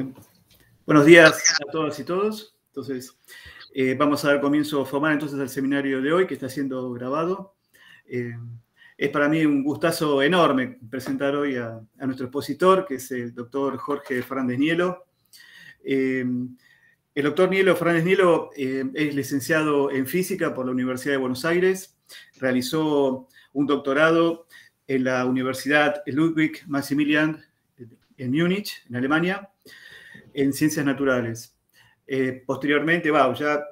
Bien. Buenos días a todas y todos. Entonces, vamos a dar comienzo formal entonces al seminario de hoy, que está siendo grabado. Es para mí un gustazo enorme presentar hoy a nuestro expositor, que es el doctor Jorge Fernández Nielo. El doctor Fernández Nielo es licenciado en física por la Universidad de Buenos Aires. Realizó un doctorado en la Universidad Ludwig Maximilian en Múnich, en Alemania, en ciencias naturales. Posteriormente, durante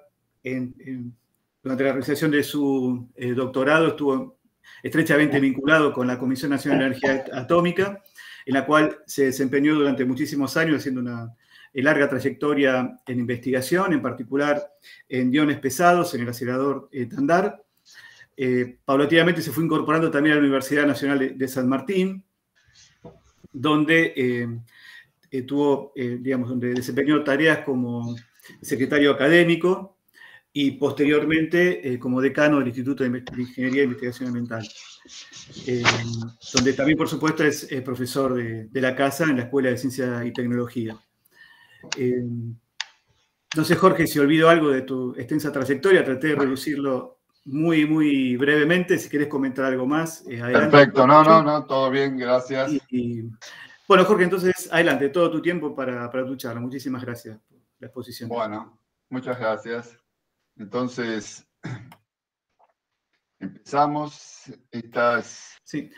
la realización de su doctorado estuvo estrechamente vinculado con la Comisión Nacional de Energía Atómica, en la cual se desempeñó durante muchísimos años haciendo una larga trayectoria en investigación, en particular en iones pesados, en el acelerador TANDAR. Paulatinamente se fue incorporando también a la Universidad Nacional de San Martín, donde donde desempeñó tareas como secretario académico y posteriormente como decano del Instituto de Ingeniería e Investigación Ambiental, donde también, por supuesto, es profesor de la casa en la Escuela de Ciencia y Tecnología. No sé, Jorge, si olvido algo de tu extensa trayectoria, traté de reducirlo muy, muy brevemente. Si querés comentar algo más, adelante. Perfecto, no, todo bien, gracias. Bueno, Jorge, entonces, adelante, todo tu tiempo para tu charla. Muchísimas gracias por la exposición. Bueno, muchas gracias. Entonces, empezamos. Sí.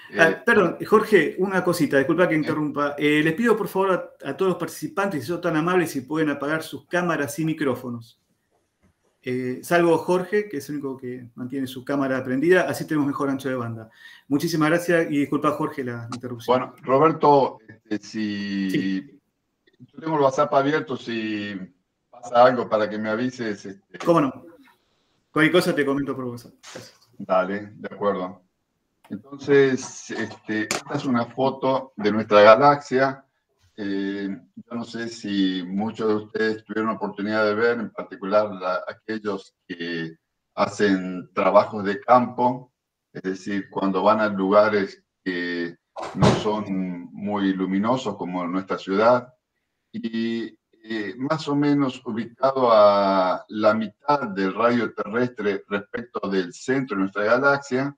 Perdón, Jorge, una cosita, disculpa que interrumpa. Les pido, por favor, a todos los participantes, si son tan amables, si pueden apagar sus cámaras y micrófonos. Salvo Jorge, que es el único que mantiene su cámara prendida, así tenemos mejor ancho de banda. Muchísimas gracias y disculpa, Jorge, la interrupción. Bueno, Roberto, sí. Yo tengo el WhatsApp abierto, si pasa algo para que me avises. ¿Cómo no? Cualquier cosa te comento por WhatsApp. Gracias. Dale, de acuerdo. Entonces, esta es una foto de nuestra galaxia. Yo no sé si muchos de ustedes tuvieron la oportunidad de ver, en particular aquellos que hacen trabajos de campo, es decir, cuando van a lugares que no son muy luminosos como nuestra ciudad, y más o menos ubicado a la mitad del radio terrestre respecto del centro de nuestra galaxia,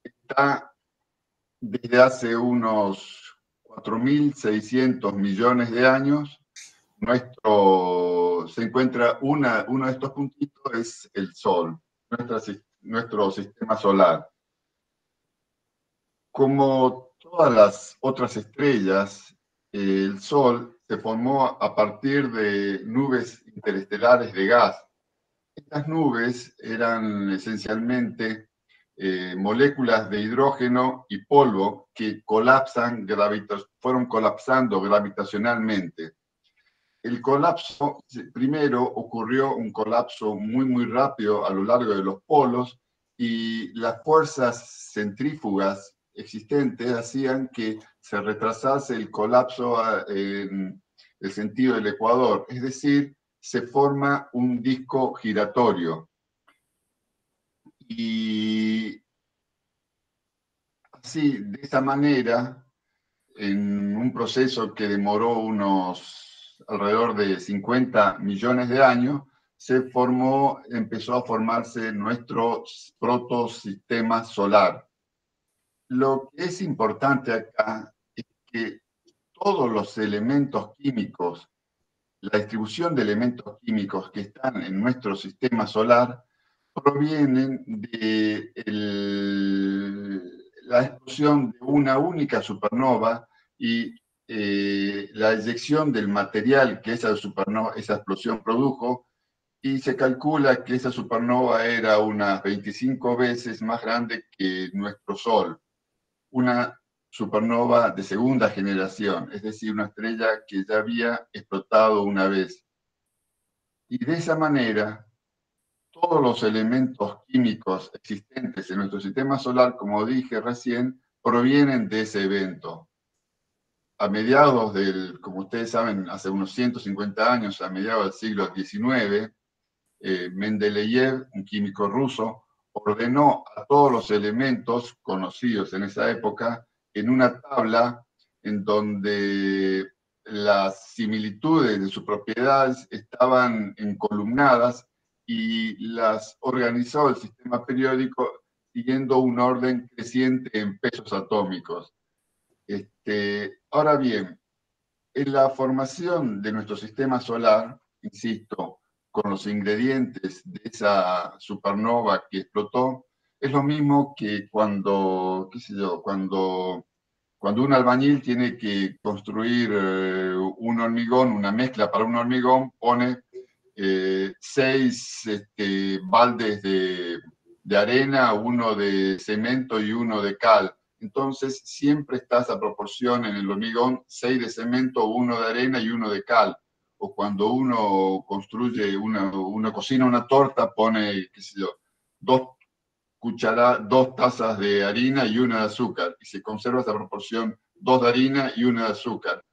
está desde hace unos 4.600 millones de años. Se encuentra uno de estos puntitos, es el Sol, nuestro sistema solar. Como todas las otras estrellas, el Sol se formó a partir de nubes interestelares de gas. Estas nubes eran esencialmente moléculas de hidrógeno y polvo que fueron colapsando gravitacionalmente. El colapso, primero ocurrió un colapso muy, muy rápido a lo largo de los polos, y las fuerzas centrífugas existentes hacían que se retrasase el colapso en el sentido del ecuador, es decir, se forma un disco giratorio. Y así, de esa manera, en un proceso que demoró alrededor de 50 millones de años, empezó a formarse nuestro protosistema solar. Lo que es importante acá es que todos los elementos químicos, la distribución de elementos químicos que están en nuestro sistema solar, provienen de la explosión de una única supernova y la eyección del material que esa explosión produjo, y se calcula que esa supernova era unas 25 veces más grande que nuestro Sol, una supernova de segunda generación, es decir, una estrella que ya había explotado una vez. Y de esa manera, todos los elementos químicos existentes en nuestro sistema solar, como dije recién, provienen de ese evento. A mediados como ustedes saben, hace unos 150 años, a mediados del siglo XIX, Mendeleev, un químico ruso, ordenó a todos los elementos conocidos en esa época en una tabla en donde las similitudes de sus propiedades estaban encolumnadas y las organizó el sistema periódico siguiendo un orden creciente en pesos atómicos. Ahora bien, en la formación de nuestro sistema solar, insisto, con los ingredientes de esa supernova que explotó, es lo mismo que cuando, qué sé yo, cuando un albañil tiene que construir un hormigón, una mezcla para un hormigón, pone 6 baldes de arena, uno de cemento y uno de cal. Entonces siempre está esa proporción en el hormigón, 6 de cemento, 1 de arena y 1 de cal. O cuando uno construye, uno cocina una torta, pone, qué sé yo, 2 tazas de harina y 1 de azúcar, y se conserva esa proporción, 2 de harina y 1 de azúcar.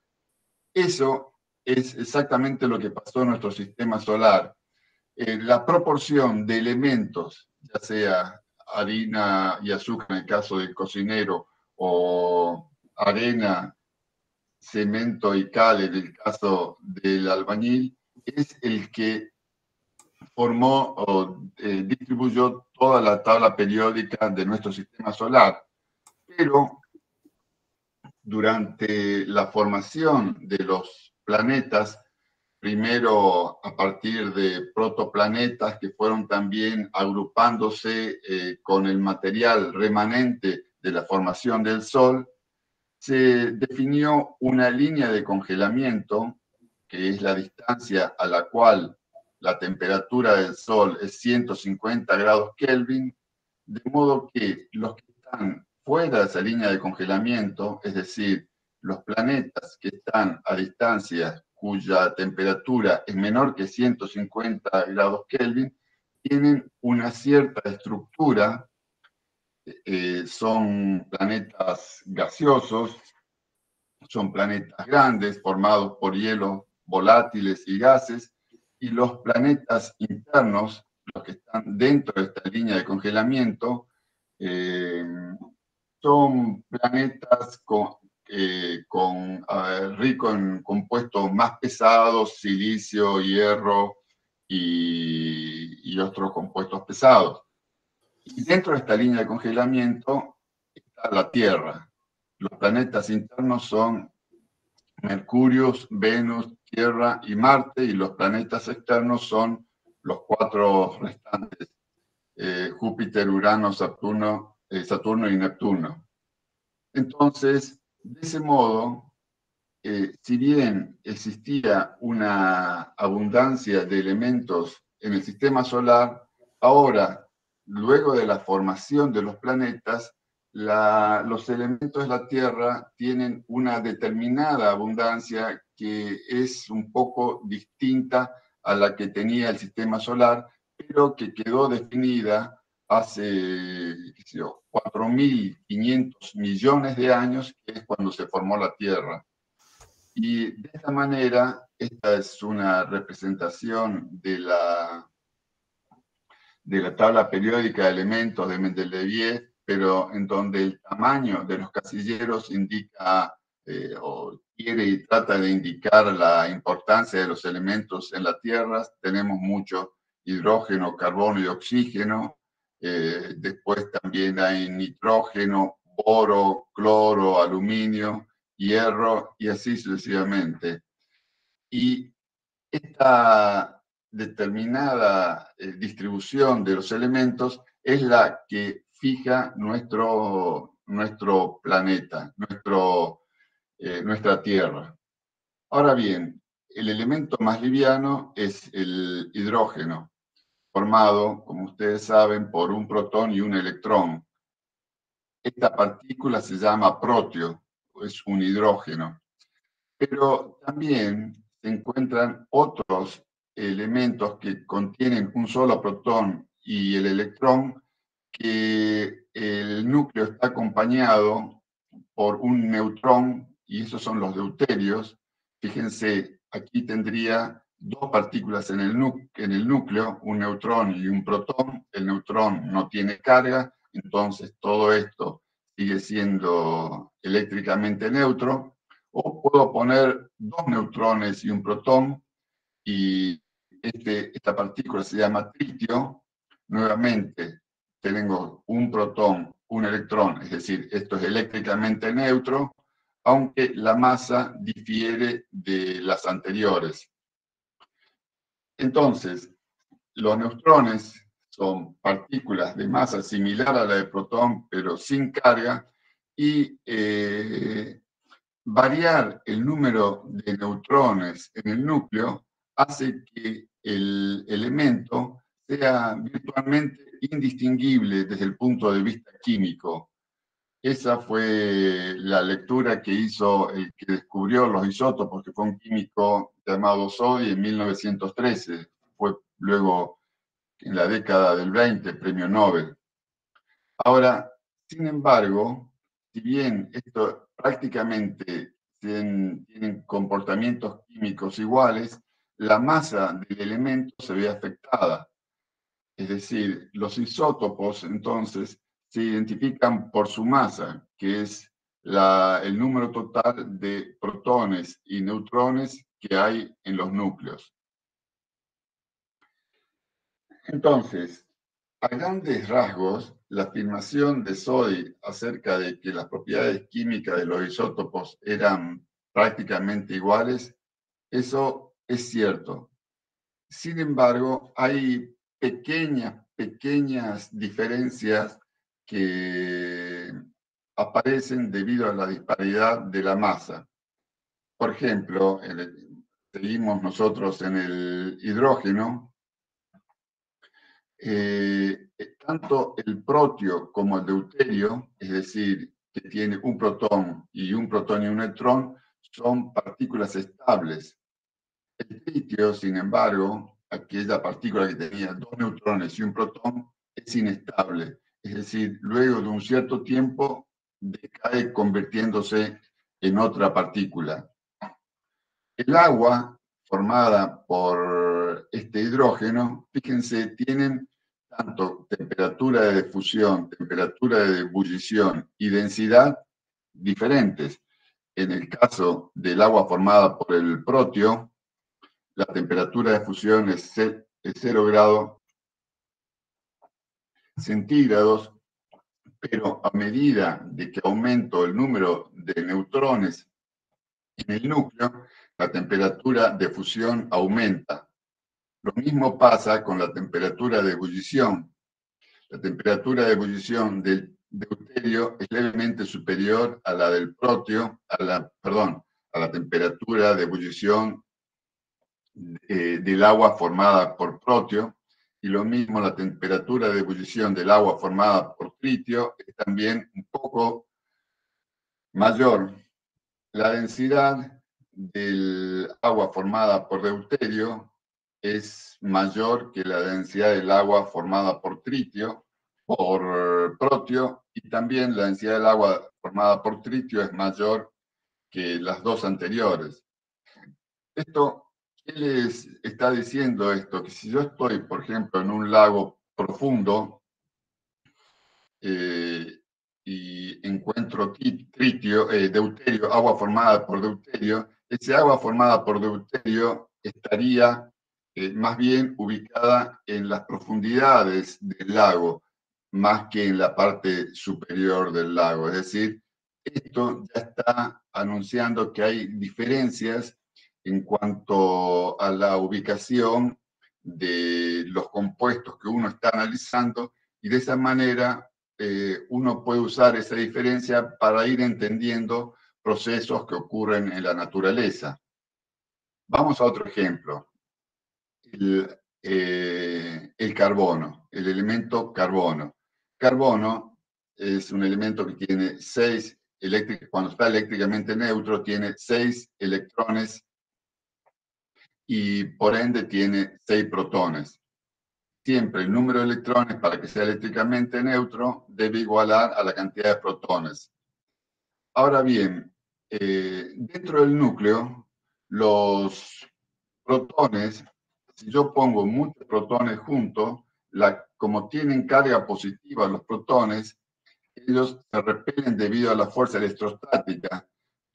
Eso es exactamente lo que pasó en nuestro sistema solar. La proporción de elementos, ya sea harina y azúcar en el caso del cocinero, o arena, cemento y cal en el caso del albañil, es el que formó o distribuyó toda la tabla periódica de nuestro sistema solar. Pero durante la formación de los planetas, primero a partir de protoplanetas que fueron también agrupándose con el material remanente de la formación del Sol, se definió una línea de congelamiento, que es la distancia a la cual la temperatura del Sol es 150 grados Kelvin, de modo que los que están fuera de esa línea de congelamiento, es decir, los planetas que están a distancias cuya temperatura es menor que 150 grados Kelvin, tienen una cierta estructura, son planetas gaseosos, son planetas grandes formados por hielos volátiles y gases, y los planetas internos, los que están dentro de esta línea de congelamiento, son planetas ricos en compuestos más pesados, silicio, hierro y otros compuestos pesados. Y dentro de esta línea de congelamiento está la Tierra. Los planetas internos son Mercurio, Venus, Tierra y Marte, y los planetas externos son los 4 restantes, Júpiter, Urano, Saturno y Neptuno. Entonces, de ese modo, si bien existía una abundancia de elementos en el sistema solar, ahora, luego de la formación de los planetas, los elementos de la Tierra tienen una determinada abundancia que es un poco distinta a la que tenía el sistema solar, pero que quedó definida hace 4.500 millones de años, que es cuando se formó la Tierra. Y de esta manera, esta es una representación de la tabla periódica de elementos de Mendeleev, pero en donde el tamaño de los casilleros indica o quiere y trata de indicar la importancia de los elementos en la Tierra. Tenemos mucho hidrógeno, carbono y oxígeno. Después también hay nitrógeno, boro, cloro, aluminio, hierro y así sucesivamente. Y esta determinada distribución de los elementos es la que fija nuestro planeta, nuestra Tierra. Ahora bien, el elemento más liviano es el hidrógeno, formado, como ustedes saben, por un protón y un electrón. Esta partícula se llama protio, es un hidrógeno. Pero también se encuentran otros elementos que contienen un solo protón y el electrón, que el núcleo está acompañado por un neutrón, y esos son los deuterios. Fíjense, aquí tendría 2 partículas en el núcleo, un neutrón y un protón. El neutrón no tiene carga, entonces todo esto sigue siendo eléctricamente neutro. O puedo poner 2 neutrones y un protón, y esta partícula se llama tritio. Nuevamente tengo un protón, un electrón, es decir, esto es eléctricamente neutro, aunque la masa difiere de las anteriores. Entonces, los neutrones son partículas de masa similar a la del protón, pero sin carga, y variar el número de neutrones en el núcleo hace que el elemento sea virtualmente indistinguible desde el punto de vista químico. Esa fue la lectura que hizo el que descubrió los isótopos, que fue un químico llamado Soddy en 1913. Fue luego, en la década del 20, premio Nobel. Ahora, sin embargo, si bien esto prácticamente tienen comportamientos químicos iguales, la masa del elemento se ve afectada. Es decir, los isótopos entonces se identifican por su masa, que es el número total de protones y neutrones que hay en los núcleos. Entonces, a grandes rasgos, la afirmación de Soddy acerca de que las propiedades químicas de los isótopos eran prácticamente iguales, eso es cierto. Sin embargo, hay pequeñas diferencias que aparecen debido a la disparidad de la masa. Por ejemplo, seguimos nosotros en el hidrógeno. Tanto el protio como el deuterio, es decir, que tiene un protón y un neutrón, son partículas estables. El tritio, sin embargo, aquella partícula que tenía 2 neutrones y un protón, es inestable. Es decir, luego de un cierto tiempo decae convirtiéndose en otra partícula. El agua formada por este hidrógeno, fíjense, tienen tanto temperatura de fusión, temperatura de ebullición y densidad diferentes. En el caso del agua formada por el protio, la temperatura de fusión es 0 grados centígrados, pero a medida de que aumento el número de neutrones en el núcleo, la temperatura de fusión aumenta. Lo mismo pasa con la temperatura de ebullición. La temperatura de ebullición del deuterio es levemente superior a la del protio, a la temperatura de ebullición del agua formada por protio, y lo mismo la temperatura de ebullición del agua formada por tritio es también un poco mayor. La densidad del agua formada por deuterio es mayor que la densidad del agua formada por tritio, por protio, y también la densidad del agua formada por tritio es mayor que las dos anteriores. Esto, ¿qué les está diciendo esto? Que si yo estoy, por ejemplo, en un lago profundo y encuentro deuterio, agua formada por deuterio, ese agua formada por deuterio estaría más bien ubicada en las profundidades del lago, más que en la parte superior del lago. Es decir, esto ya está anunciando que hay diferencias en cuanto a la ubicación de los compuestos que uno está analizando, y de esa manera uno puede usar esa diferencia para ir entendiendo procesos que ocurren en la naturaleza. Vamos a otro ejemplo. El carbono, el elemento carbono. Carbono es un elemento que tiene 6 eléctricos, cuando está eléctricamente neutro, tiene 6 electrones y por ende tiene 6 protones. Siempre el número de electrones, para que sea eléctricamente neutro, debe igualar a la cantidad de protones. Ahora bien, dentro del núcleo, los protones, si yo pongo muchos protones juntos, como tienen carga positiva los protones, ellos se repelen debido a la fuerza electrostática,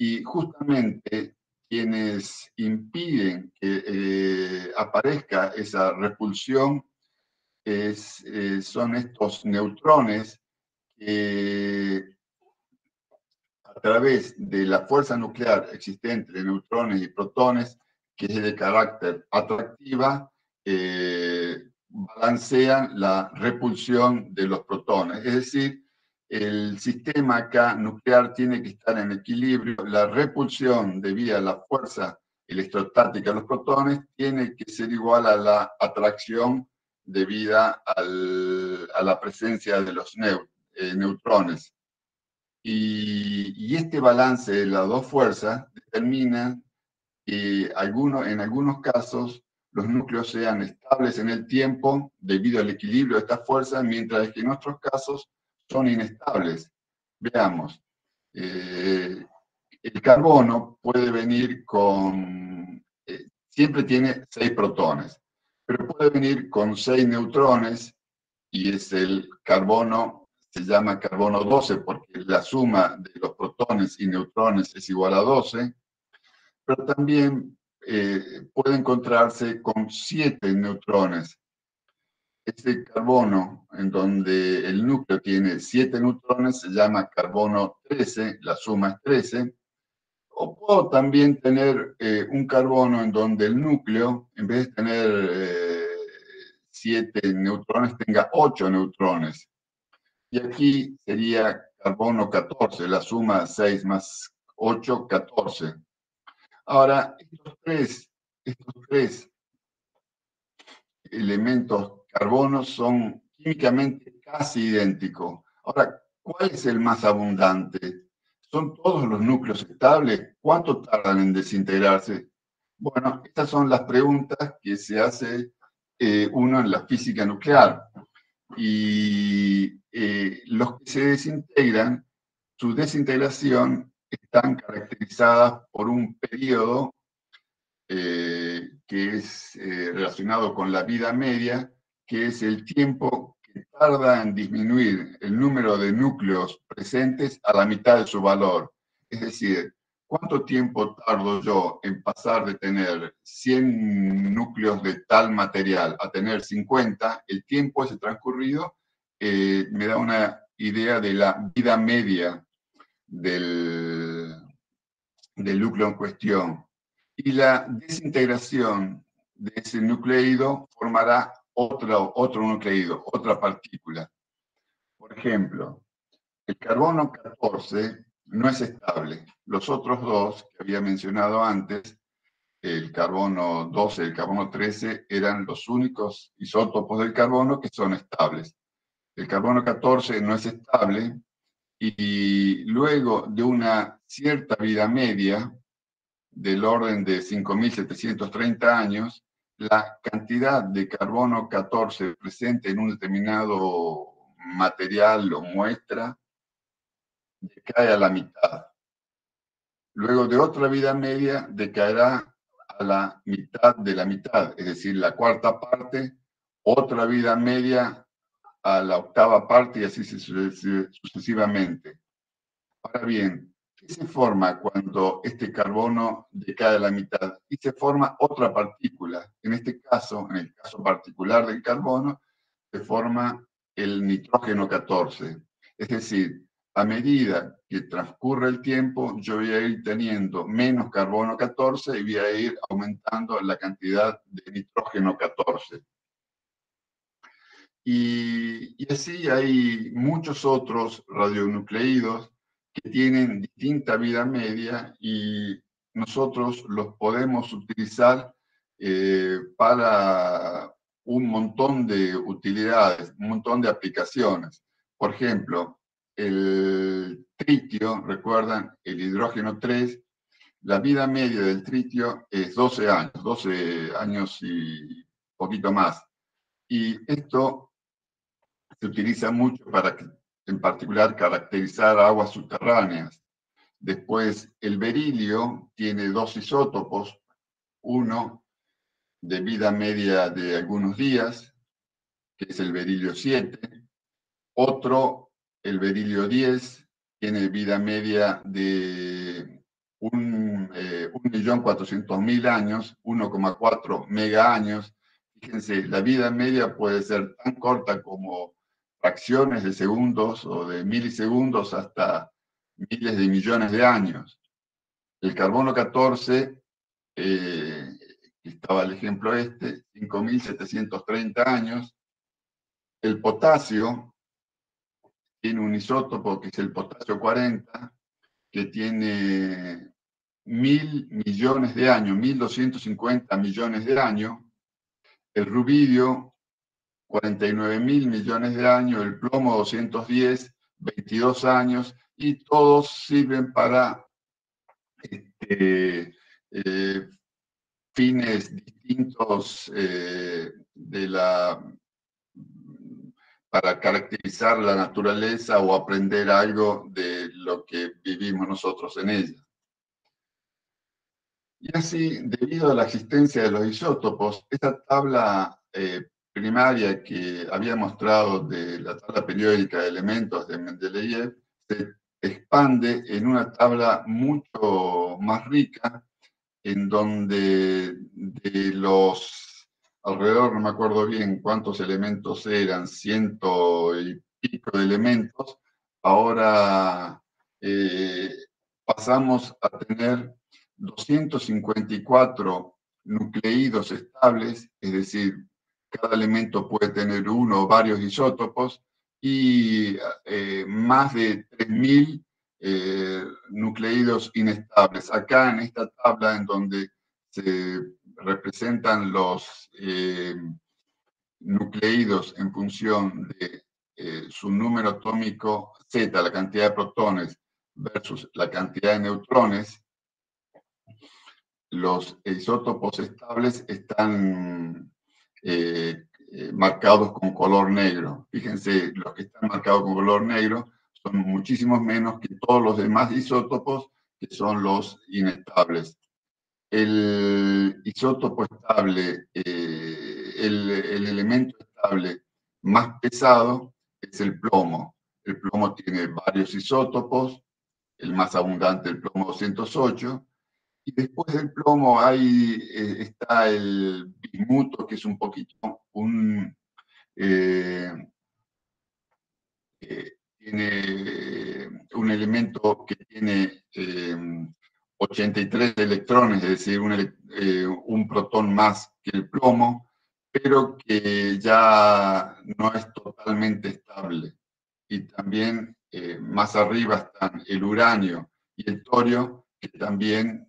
Y justamente quienes impiden que aparezca esa repulsión son estos neutrones que a través de la fuerza nuclear existente entre neutrones y protones, que es de carácter atractiva, balancean la repulsión de los protones. Es decir, el sistema acá nuclear tiene que estar en equilibrio. La repulsión debida a la fuerza electrostática de los protones tiene que ser igual a la atracción debida a la presencia de los neutrones. Y este balance de las dos fuerzas determina que en algunos casos los núcleos sean estables en el tiempo debido al equilibrio de estas fuerzas, mientras que en otros casos son inestables. Veamos, el carbono puede venir siempre tiene 6 protones, pero puede venir con 6 neutrones y es el carbono, se llama carbono 12 porque la suma de los protones y neutrones es igual a 12, pero también puede encontrarse con 7 neutrones. Este carbono, en donde el núcleo tiene 7 neutrones, se llama carbono 13, la suma es 13. O puedo también tener un carbono en donde el núcleo, en vez de tener 7 neutrones, tenga 8 neutrones. Y aquí sería carbono 14, la suma 6 más 8, 14. Ahora, estos tres elementos carbonos son químicamente casi idénticos. Ahora, ¿cuál es el más abundante? ¿Son todos los núcleos estables? ¿Cuánto tardan en desintegrarse? Bueno, estas son las preguntas que se hace uno en la física nuclear. Y los que se desintegran, su desintegración están caracterizadas por un periodo que es relacionado con la vida media, que es el tiempo que tarda en disminuir el número de núcleos presentes a la mitad de su valor. Es decir, ¿cuánto tiempo tardo yo en pasar de tener 100 núcleos de tal material a tener 50? El tiempo ese transcurrido me da una idea de la vida media del núcleo en cuestión. Y la desintegración de ese nucleido formará otro nucleido, otra partícula. Por ejemplo, el carbono 14 no es estable. Los otros dos que había mencionado antes, el carbono 12 y el carbono 13, eran los únicos isótopos del carbono que son estables. El carbono 14 no es estable y luego de una cierta vida media, del orden de 5.730 años, la cantidad de carbono 14 presente en un determinado material o muestra decae a la mitad. Luego de otra vida media decaerá a la mitad de la mitad, es decir, la cuarta parte, otra vida media a la octava parte y así sucesivamente. Ahora bien, ¿qué se forma cuando este carbono decae a la mitad? Y se forma otra partícula. En este caso, en el caso particular del carbono, se forma el nitrógeno 14. Es decir, a medida que transcurre el tiempo, yo voy a ir teniendo menos carbono 14 y voy a ir aumentando la cantidad de nitrógeno 14. Y así hay muchos otros radionucleídos que tienen distinta vida media y nosotros los podemos utilizar para un montón de utilidades, un montón de aplicaciones. Por ejemplo, el tritio, recuerdan, el hidrógeno 3, la vida media del tritio es 12 años y poquito más. Y esto se utiliza mucho para, en particular, caracterizar aguas subterráneas. Después, el berilio tiene 2 isótopos, uno de vida media de algunos días, que es el berilio 7, otro, el berilio 10, tiene vida media de 1.400.000 años, 1,4 mega años. Fíjense, la vida media puede ser tan corta como fracciones de segundos o de milisegundos hasta miles de millones de años. El carbono 14, estaba el ejemplo 5.730 años. El potasio tiene un isótopo que es el potasio 40, que tiene 1.000 millones de años, 1.250 millones de años. El rubidio, 49.000 millones de años. El plomo, 210, 22 años. Y todos sirven para fines distintos para caracterizar la naturaleza o aprender algo de lo que vivimos nosotros en ella. Y así, debido a la existencia de los isótopos, esta tabla primaria que había mostrado de la tabla periódica de elementos de Mendeleev se expande en una tabla mucho más rica, en donde de los alrededor, no me acuerdo bien cuántos elementos eran, 100 y pico de elementos, ahora pasamos a tener 254 nucleídos estables, es decir, cada elemento puede tener uno o varios isótopos, y más de 3.000 nucleídos inestables. Acá en esta tabla, en donde se representan los nucleídos en función de su número atómico Z, la cantidad de protones, versus la cantidad de neutrones, los isótopos estables están marcados con color negro. Fíjense, los que están marcados con color negro son muchísimos menos que todos los demás isótopos, que son los inestables. El isótopo estable, el elemento estable más pesado es el plomo. El plomo tiene varios isótopos, el más abundante, el plomo 208, y después del plomo está el bismuto, que es un poquito tiene un elemento que tiene 83 electrones, es decir, un protón más que el plomo, pero que ya no es totalmente estable. Y también más arriba están el uranio y el torio, que también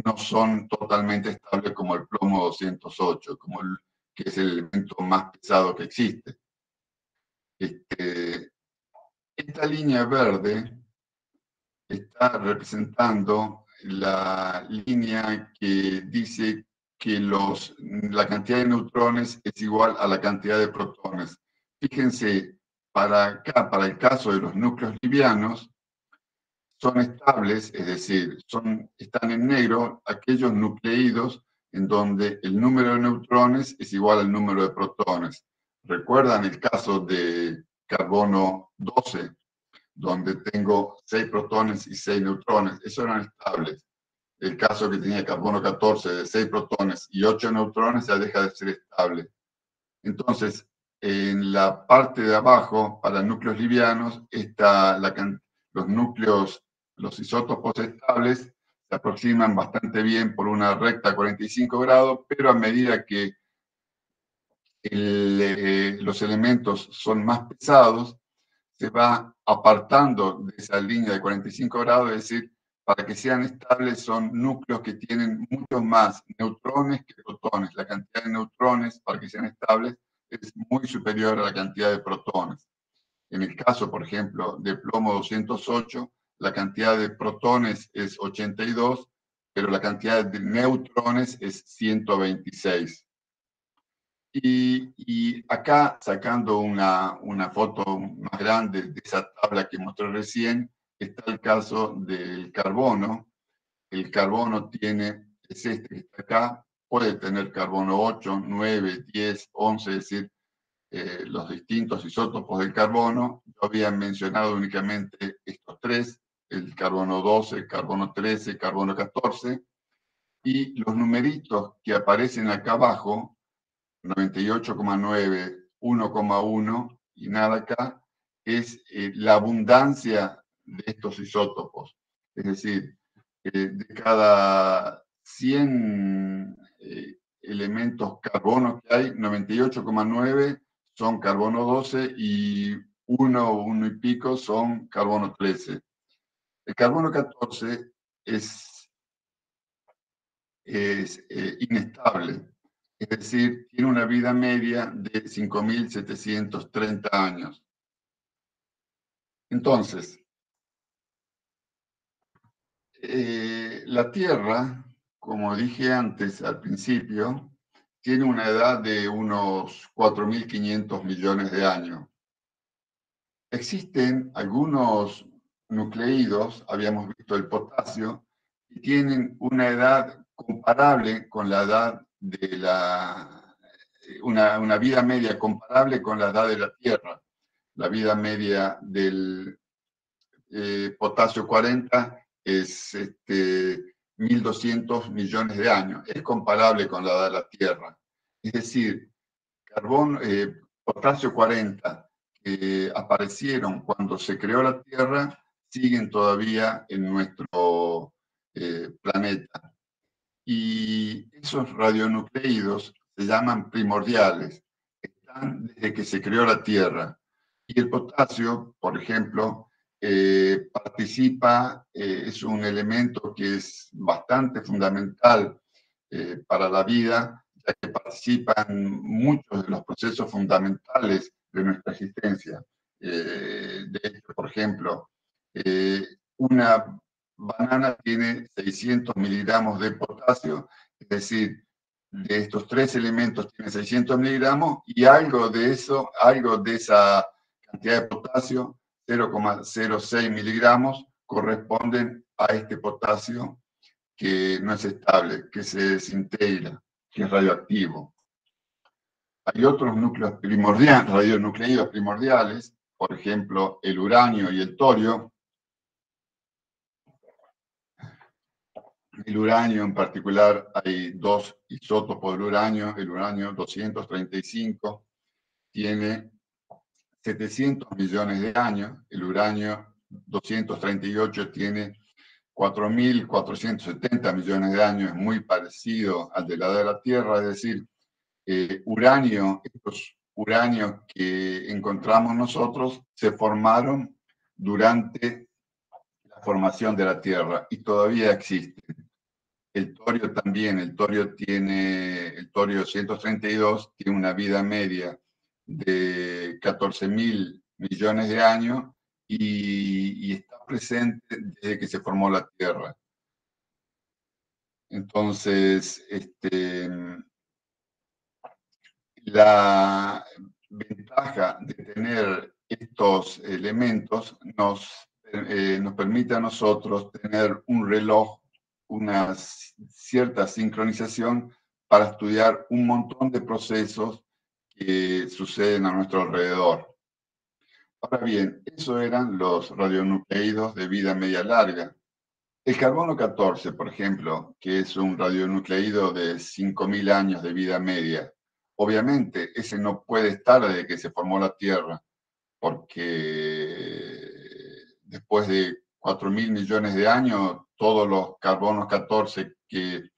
no son totalmente estables como el plomo 208, que es el elemento más pesado que existe. Esta línea verde está representando la línea que dice que la cantidad de neutrones es igual a la cantidad de protones. Fíjense, para el caso de los núcleos livianos, son estables, es decir, están en negro aquellos nucleídos en donde el número de neutrones es igual al número de protones. ¿Recuerdan el caso de carbono 12? Donde tengo 6 protones y 6 neutrones, esos eran estables. El caso que tenía carbono 14 de 6 protones y 8 neutrones ya deja de ser estable. Entonces, en la parte de abajo, para núcleos livianos, los isótopos estables se aproximan bastante bien por una recta 45 grados, pero a medida que los elementos son más pesados, se va apartando de esa línea de 45 grados, es decir, para que sean estables son núcleos que tienen muchos más neutrones que protones. La cantidad de neutrones para que sean estables es muy superior a la cantidad de protones. En el caso, por ejemplo, de plomo 208, la cantidad de protones es 82, pero la cantidad de neutrones es 126. Y acá, sacando una foto más grande de esa tabla que mostré recién, está el caso del carbono. El carbono es este que está acá, puede tener carbono 8, 9, 10, 11, es decir, los distintos isótopos del carbono. Yo había mencionado únicamente estos 3, el carbono 12, carbono 13, carbono 14, y los numeritos que aparecen acá abajo, 98,9, 1,1 y nada acá, es la abundancia de estos isótopos. Es decir, de cada 100 elementos carbono que hay, 98,9 son carbono 12 y 1 y pico son carbono 13. El carbono 14 es inestable, es decir, tiene una vida media de 5.730 años. Entonces, la Tierra, como dije antes al principio, tiene una edad de unos 4.500 millones de años. Existen algunos nucleídos, habíamos visto el potasio, y tienen una edad comparable con la edad de una vida media comparable con la edad de la Tierra. La vida media del potasio 40 es 1.200 millones de años. Es comparable con la edad de la Tierra. Es decir, potasio 40 que aparecieron cuando se creó la Tierra siguen todavía en nuestro planeta. Y esos radionucleídos se llaman primordiales, están desde que se creó la Tierra. Y el potasio, por ejemplo, participa, es un elemento que es bastante fundamental para la vida, ya que participan muchos de los procesos fundamentales de nuestra existencia. De hecho, por ejemplo, una banana tiene 600 miligramos de potasio, es decir, de estos tres elementos tiene 600 miligramos y algo de esa cantidad de potasio, 0,06 miligramos, corresponden a este potasio que no es estable, que se desintegra, que es radioactivo. Hay otros núcleos primordiales, radionucleídos primordiales, por ejemplo, el uranio y el torio. El uranio en particular, hay dos isótopos del uranio. El uranio 235 tiene 700 millones de años, el uranio 238 tiene 4.470 millones de años, es muy parecido al de la edad de la Tierra, es decir, estos uranios que encontramos nosotros se formaron durante la formación de la Tierra y todavía existen. El torio también, el torio 132 tiene una vida media de 14.000 millones de años y está presente desde que se formó la Tierra. Entonces, la ventaja de tener estos elementos nos permite a nosotros tener un reloj, una cierta sincronización para estudiar un montón de procesos que suceden a nuestro alrededor. Ahora bien, eso eran los radionucleídos de vida media larga. El carbono 14, por ejemplo, que es un radionucleído de 5.000 años de vida media, obviamente ese no puede estar desde que se formó la Tierra, porque después de 4.000 millones de años, todos los carbonos 14 que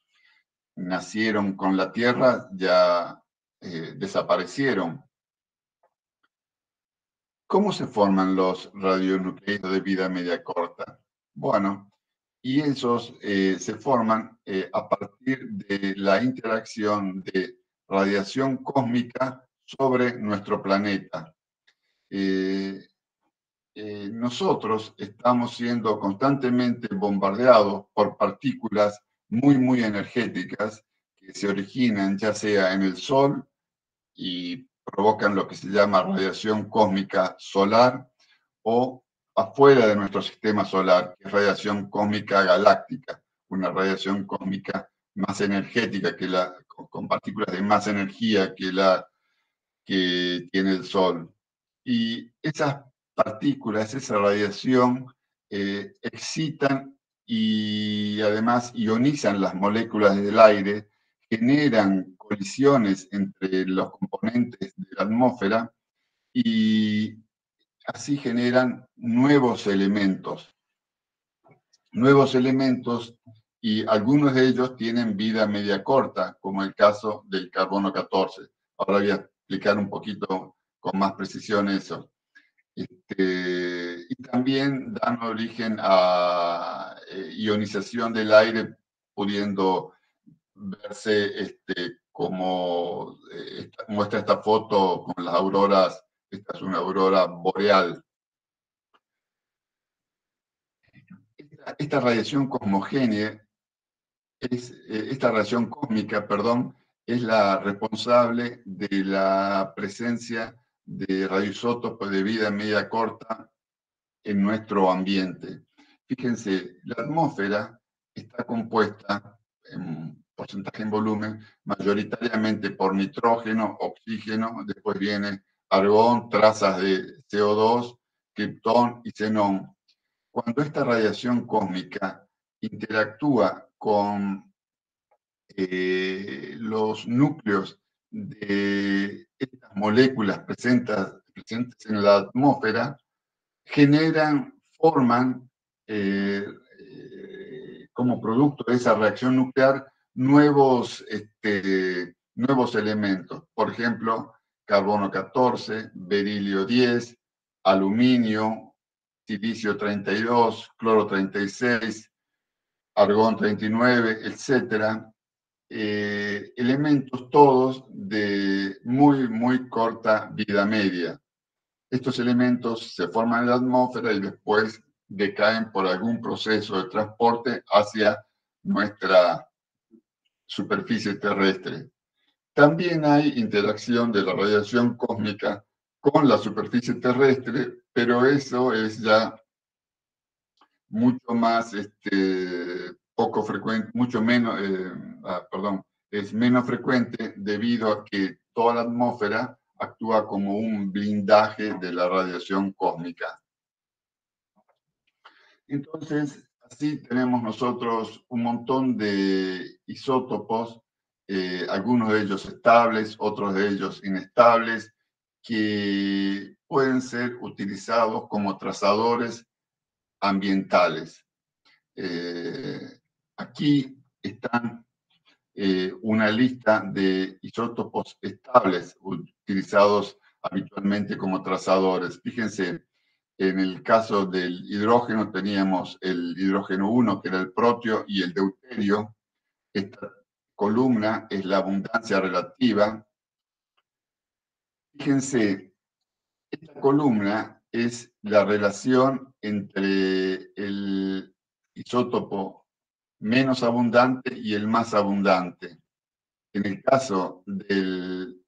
nacieron con la Tierra ya desaparecieron. ¿Cómo se forman los radionucleídos de vida media corta? Bueno, y esos se forman a partir de la interacción de radiación cósmica sobre nuestro planeta. Nosotros estamos siendo constantemente bombardeados por partículas muy, muy energéticas que se originan ya sea en el Sol y provocan lo que se llama radiación cósmica solar o afuera de nuestro sistema solar, que es radiación cósmica galáctica, una radiación cósmica más energética con partículas de más energía que la que tiene el Sol. Y esas partículas, esa radiación, excitan y además ionizan las moléculas del aire, generan colisiones entre los componentes de la atmósfera y así generan nuevos elementos y algunos de ellos tienen vida media corta, como el caso del carbono 14. Ahora voy a explicar un poquito con más precisión eso. Y también dan origen a ionización del aire, pudiendo verse como muestra esta foto con las auroras. Esta es una aurora boreal. Esta radiación cosmogénea, esta radiación cósmica, perdón, es la responsable de la presencia de radioisótopos de vida media corta en nuestro ambiente. Fíjense, la atmósfera está compuesta en porcentaje en volumen mayoritariamente por nitrógeno, oxígeno, después viene argón, trazas de CO2, kriptón y xenón. Cuando esta radiación cósmica interactúa con los núcleos de estas moléculas presentes en la atmósfera, forman como producto de esa reacción nuclear nuevos elementos. Por ejemplo, carbono 14, berilio 10, aluminio, silicio 32, cloro 36, argón 39, etc. Elementos todos de muy corta vida media. Estos elementos se forman en la atmósfera y después decaen por algún proceso de transporte hacia nuestra superficie terrestre. También hay interacción de la radiación cósmica con la superficie terrestre, pero eso es ya mucho más poco frecuente, mucho menos, es menos frecuente debido a que toda la atmósfera actúa como un blindaje de la radiación cósmica. Entonces, así tenemos nosotros un montón de isótopos, algunos de ellos estables, otros de ellos inestables, que pueden ser utilizados como trazadores ambientales. Aquí están una lista de isótopos estables utilizados habitualmente como trazadores. Fíjense, en el caso del hidrógeno teníamos el hidrógeno 1, que era el protio, y el deuterio. Esta columna es la abundancia relativa. Fíjense, esta columna es la relación entre el isótopo menos abundante y el más abundante. En el caso del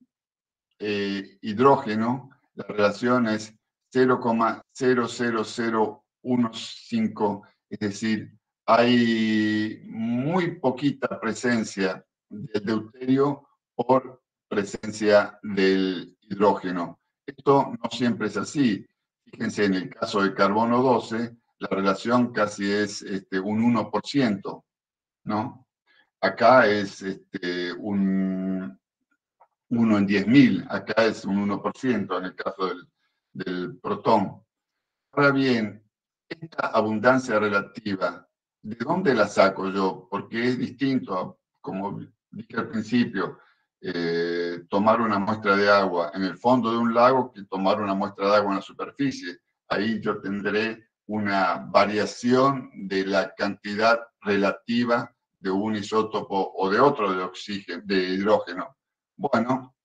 hidrógeno, la relación es 0,00015, es decir, hay muy poquita presencia del deuterio por presencia del hidrógeno. Esto no siempre es así. Fíjense, en el caso del carbono 12, la relación casi es un 1%, ¿no? Acá es un 1 en 10.000, acá es un 1% en el caso del protón. Ahora bien, esta abundancia relativa, ¿de dónde la saco yo? Porque es distinto, como dije al principio, tomar una muestra de agua en el fondo de un lago que tomar una muestra de agua en la superficie. Ahí yo tendré una variación de la cantidad relativa de un isótopo o de otro de oxígeno, de hidrógeno. Bueno,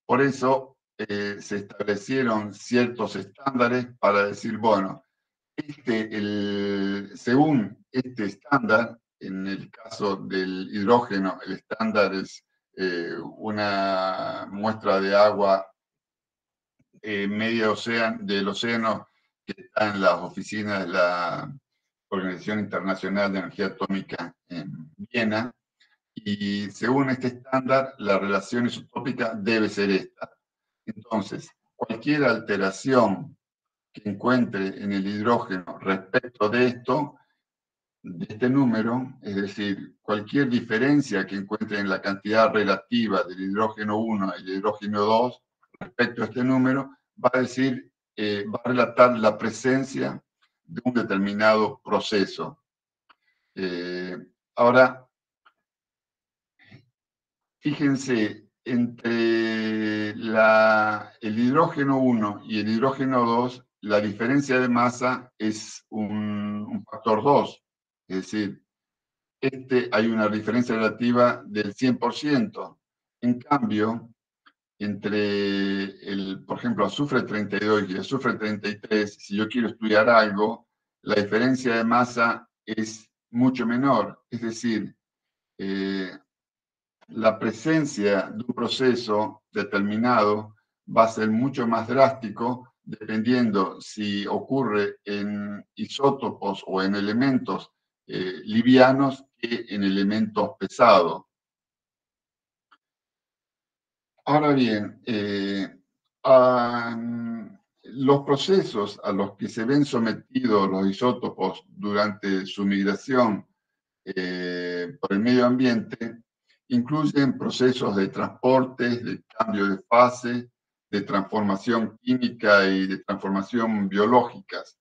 por eso se establecieron ciertos estándares para decir, bueno, según este estándar, en el caso del hidrógeno, el estándar es una muestra de agua medio del océano que está en las oficinas de la Organización Internacional de Energía Atómica en Viena. Y según este estándar, la relación isotópica debe ser esta. Entonces, cualquier alteración que encuentre en el hidrógeno respecto de este número, es decir, cualquier diferencia que encuentre en la cantidad relativa del hidrógeno 1 y el hidrógeno 2 respecto a este número, va a relatar la presencia de un determinado proceso. Ahora, fíjense, entre el hidrógeno 1 y el hidrógeno 2, la diferencia de masa es un factor 2. Es decir, hay una diferencia relativa del 100%. En cambio, entre por ejemplo, azufre 32 y azufre 33, si yo quiero estudiar algo, la diferencia de masa es mucho menor. Es decir, la presencia de un proceso determinado va a ser mucho más drástico dependiendo si ocurre en isótopos o en elementos livianos que en elementos pesados. Ahora bien, los procesos a los que se ven sometidos los isótopos durante su migración por el medio ambiente incluyen procesos de transporte, de cambio de fase, de transformación química y de transformación biológicas.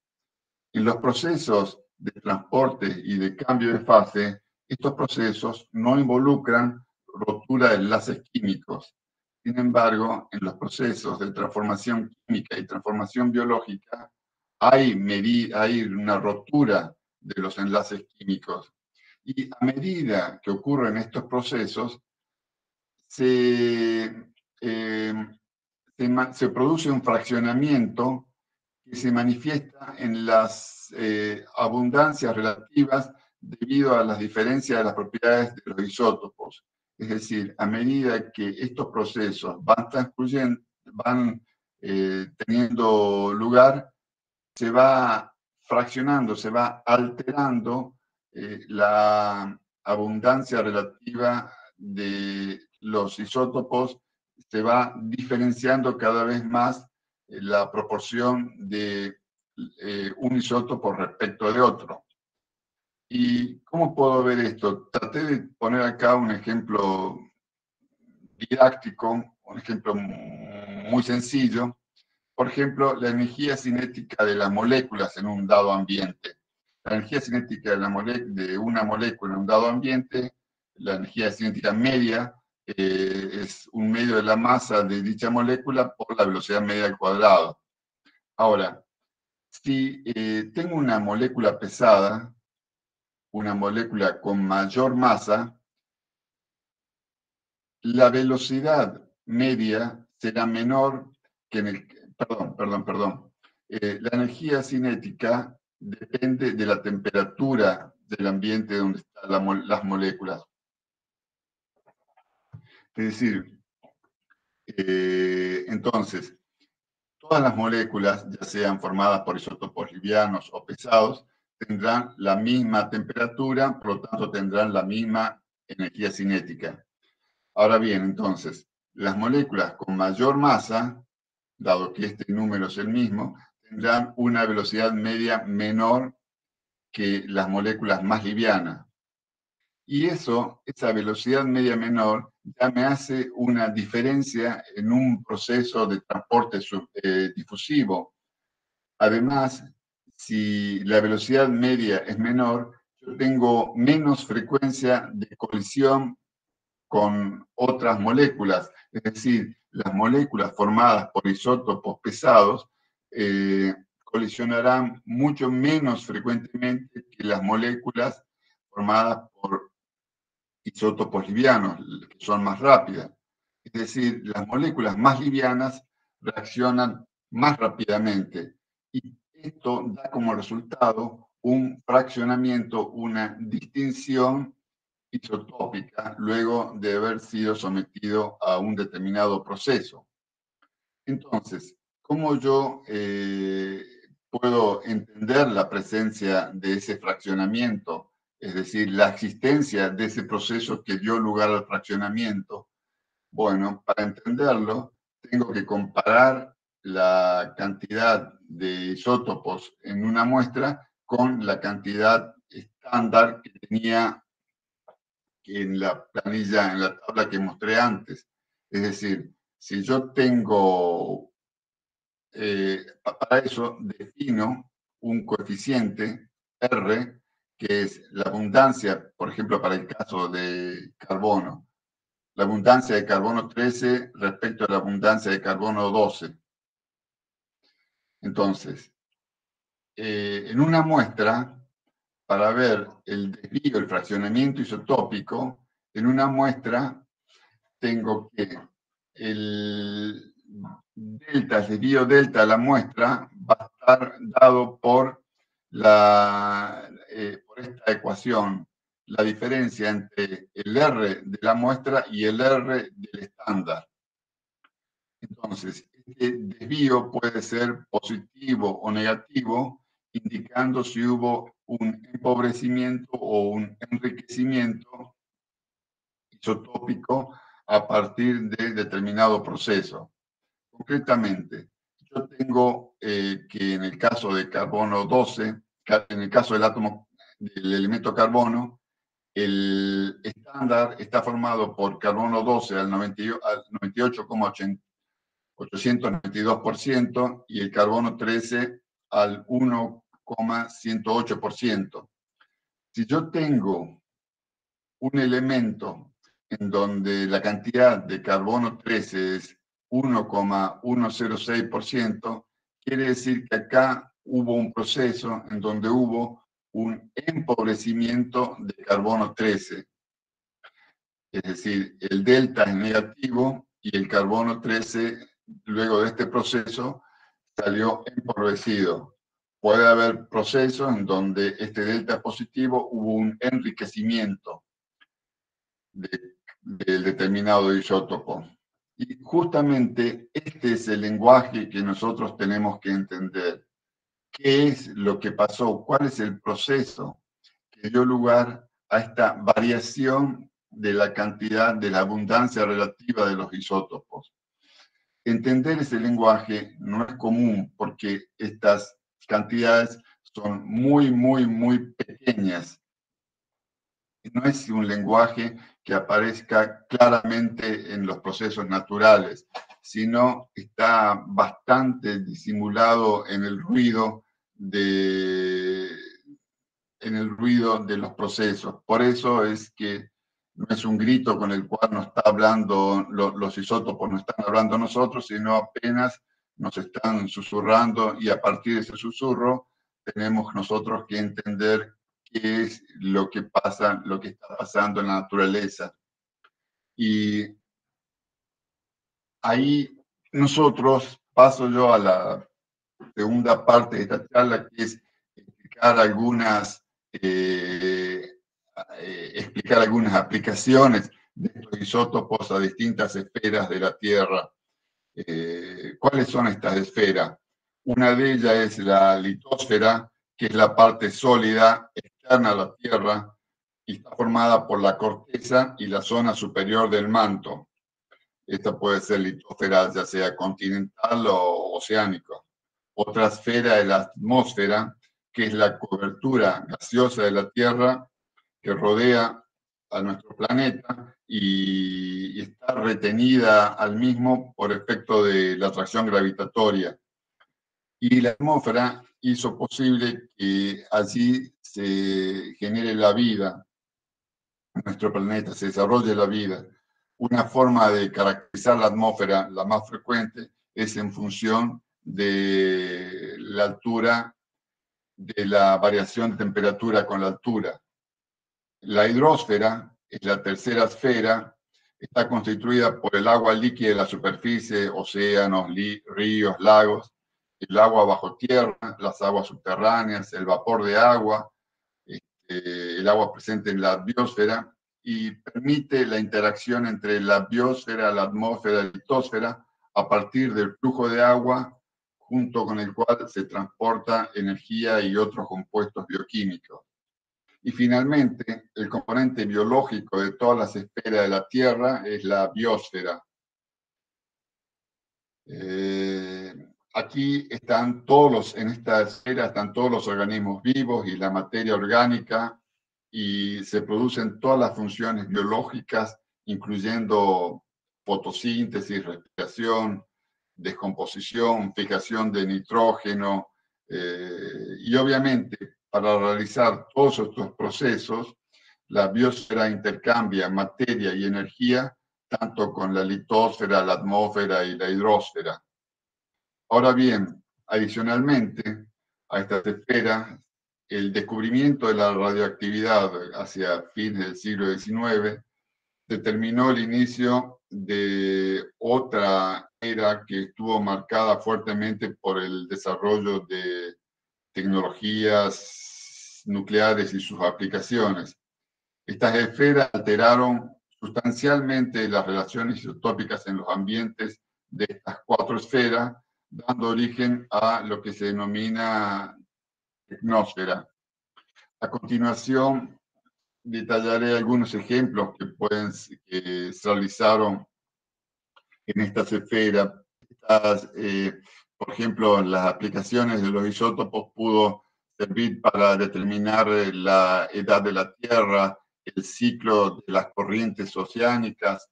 En los procesos de transporte y de cambio de fase, estos procesos no involucran rotura de enlaces químicos. Sin embargo, en los procesos de transformación química y transformación biológica, hay una rotura de los enlaces químicos. Y a medida que ocurren estos procesos, se produce un fraccionamiento que se manifiesta en las abundancias relativas debido a las diferencias de las propiedades de los isótopos. Es decir, a medida que estos procesos van teniendo lugar, se va fraccionando, se va alterando la abundancia relativa de los isótopos, se va diferenciando cada vez más la proporción de un isótopo respecto de otro. ¿Y cómo puedo ver esto? Traté de poner acá un ejemplo didáctico, un ejemplo muy sencillo. Por ejemplo, la energía cinética de las moléculas en un dado ambiente. La energía cinética de una molécula en un dado ambiente, la energía cinética media, es un medio de la masa de dicha molécula por la velocidad media al cuadrado. Ahora, si tengo una molécula pesada, una molécula con mayor masa, la velocidad media será menor que en el... Perdón. La energía cinética depende de la temperatura del ambiente donde están las moléculas. Es decir, entonces, todas las moléculas, ya sean formadas por isótopos livianos o pesados, tendrán la misma temperatura, por lo tanto tendrán la misma energía cinética. Ahora bien, entonces, las moléculas con mayor masa, dado que este número es el mismo, tendrán una velocidad media menor que las moléculas más livianas. Y esa velocidad media menor, ya me hace una diferencia en un proceso de transporte difusivo. Además, si la velocidad media es menor, yo tengo menos frecuencia de colisión con otras moléculas. Es decir, las moléculas formadas por isótopos pesados colisionarán mucho menos frecuentemente que las moléculas formadas por isótopos livianos, que son más rápidas. Es decir, las moléculas más livianas reaccionan más rápidamente. Y esto da como resultado un fraccionamiento, una distinción isotópica luego de haber sido sometido a un determinado proceso. Entonces, ¿cómo yo puedo entender la presencia de ese fraccionamiento? Es decir, la existencia de ese proceso que dio lugar al fraccionamiento. Bueno, para entenderlo, tengo que comparar la cantidad de isótopos en una muestra con la cantidad estándar que tenía en la planilla, en la tabla que mostré antes. Es decir, si yo tengo, para eso defino un coeficiente R, que es la abundancia, por ejemplo, para el caso de carbono, la abundancia de carbono 13 respecto a la abundancia de carbono 12. Entonces, en una muestra, para ver el desvío, el fraccionamiento isotópico, en una muestra tengo que el delta, el desvío delta de la muestra va a estar dado por, por esta ecuación, la diferencia entre el R de la muestra y el R del estándar. Entonces, este desvío puede ser positivo o negativo, indicando si hubo un empobrecimiento o un enriquecimiento isotópico a partir de determinado proceso. Concretamente, yo tengo que en el caso de carbono 12, en el caso del átomo del elemento carbono, el estándar está formado por carbono 12 al 98,892% y el carbono 13 al 1,108%. Si yo tengo un elemento en donde la cantidad de carbono 13 es 1,106%, quiere decir que acá hubo un proceso en donde hubo un empobrecimiento de carbono 13. Es decir, el delta es negativo y el carbono 13, luego de este proceso, salió empobrecido. Puede haber procesos en donde este delta es positivo, hubo un enriquecimiento del determinado isótopo. Y justamente este es el lenguaje que nosotros tenemos que entender. ¿Qué es lo que pasó? ¿Cuál es el proceso que dio lugar a esta variación de la cantidad, de la abundancia relativa de los isótopos? Entender ese lenguaje no es común porque estas cantidades son muy, muy, muy pequeñas. No es un lenguaje que aparezca claramente en los procesos naturales, sino está bastante disimulado en el ruido de los procesos. Por eso es que no es un grito con el cual nos está hablando los isótopos, nos están hablando nosotros, sino apenas nos están susurrando y a partir de ese susurro tenemos nosotros que entender qué es lo que pasa, lo que está pasando en la naturaleza. Y ahí nosotros, paso yo a la segunda parte de esta charla, que es explicar algunas aplicaciones de estos isótopos a distintas esferas de la Tierra. ¿Cuáles son estas esferas? Una de ellas es la litosfera, que es la parte sólida externa a la Tierra y está formada por la corteza y la zona superior del manto. Esta puede ser litosfera ya sea continental o oceánica. Otra esfera es la atmósfera, que es la cobertura gaseosa de la Tierra que rodea a nuestro planeta y está retenida al mismo por efecto de la atracción gravitatoria. Y la atmósfera hizo posible que allí se genere la vida en nuestro planeta, se desarrolle la vida. Una forma de caracterizar la atmósfera, la más frecuente, es en función de la altura, de la variación de temperatura con la altura. La hidrosfera es la tercera esfera, está constituida por el agua líquida de la superficie, océanos, ríos, lagos, el agua bajo tierra, las aguas subterráneas, el vapor de agua, el agua presente en la biosfera, y permite la interacción entre la biosfera, la atmósfera y la litosfera a partir del flujo de agua, junto con el cual se transporta energía y otros compuestos bioquímicos. Y finalmente, el componente biológico de todas las esferas de la Tierra es la biosfera. aquí están todos en esta esfera están todos los organismos vivos y la materia orgánica, y se producen todas las funciones biológicas, incluyendo fotosíntesis, respiración, descomposición, fijación de nitrógeno, y obviamente para realizar todos estos procesos, la biosfera intercambia materia y energía tanto con la litosfera, la atmósfera y la hidrosfera. Ahora bien, adicionalmente a esta esfera, el descubrimiento de la radioactividad hacia fines del siglo XIX determinó el inicio de otra era que estuvo marcada fuertemente por el desarrollo de tecnologías nucleares y sus aplicaciones. Estas esferas alteraron sustancialmente las relaciones isotópicas en los ambientes de estas cuatro esferas, dando origen a lo que se denomina tecnosfera. A continuación, detallaré algunos ejemplos que se realizaron en estas esferas. Por ejemplo, las aplicaciones de los isótopos pudo servir para determinar la edad de la Tierra, el ciclo de las corrientes oceánicas,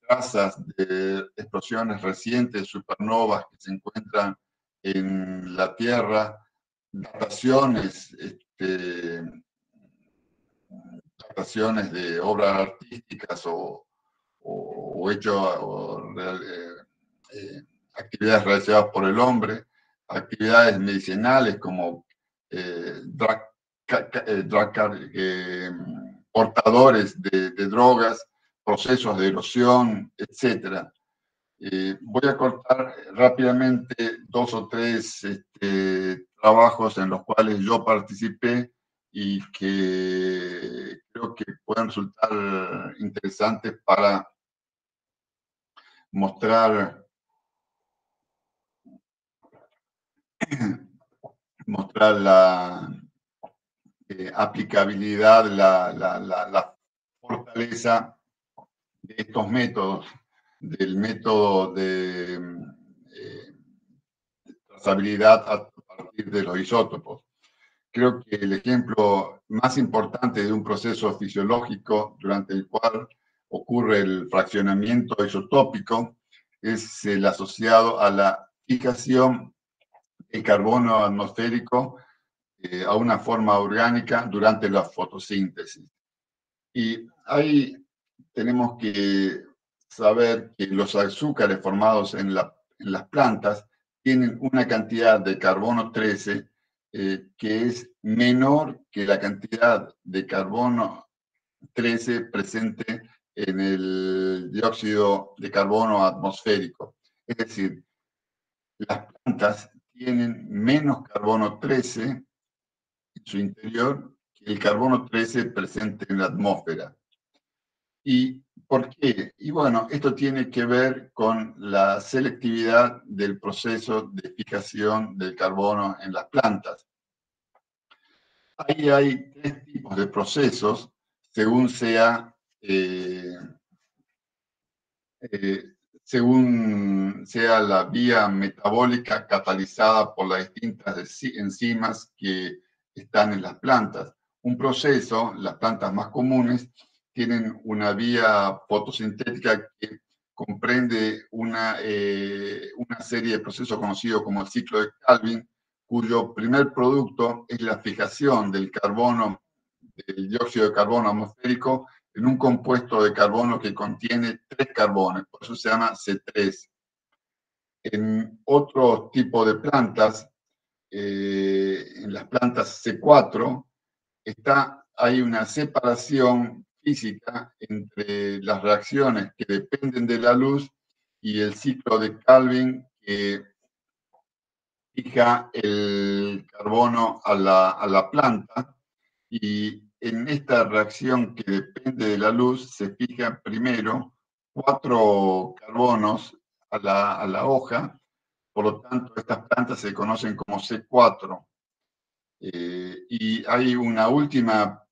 trazas de explosiones recientes de supernovas que se encuentran en la Tierra, dataciones, dataciones de obras artísticas o actividades realizadas por el hombre, actividades medicinales como portadores de drogas, procesos de erosión, etc. Voy a cortar rápidamente dos o tres trabajos en los cuales yo participé y que creo que pueden resultar interesantes para mostrar la aplicabilidad, la fortaleza de estos métodos, del método de trazabilidad a partir de los isótopos. Creo que el ejemplo más importante de un proceso fisiológico durante el cual ocurre el fraccionamiento isotópico es el asociado a la fijación del carbono atmosférico a una forma orgánica durante la fotosíntesis. Y ahí tenemos que saber que los azúcares formados en las plantas tienen una cantidad de carbono 13 que es menor que la cantidad de carbono 13 presente en el dióxido de carbono atmosférico. Es decir, las plantas tienen menos carbono 13 en su interior que el carbono 13 presente en la atmósfera. ¿Y por qué? Y bueno, esto tiene que ver con la selectividad del proceso de fijación del carbono en las plantas. Ahí hay tres tipos de procesos, según sea la vía metabólica catalizada por las distintas enzimas que están en las plantas. Un proceso, las plantas más comunes, tienen una vía fotosintética que comprende una serie de procesos conocidos como el ciclo de Calvin, cuyo primer producto es la fijación del carbono, del dióxido de carbono atmosférico, en un compuesto de carbono que contiene 3 carbones, por eso se llama C3. En otro tipo de plantas, en las plantas C4, hay una separación física entre las reacciones que dependen de la luz y el ciclo de Calvin que fija el carbono a la planta, y en esta reacción que depende de la luz se fijan primero 4 carbonos a la hoja, por lo tanto estas plantas se conocen como C4. Y hay una última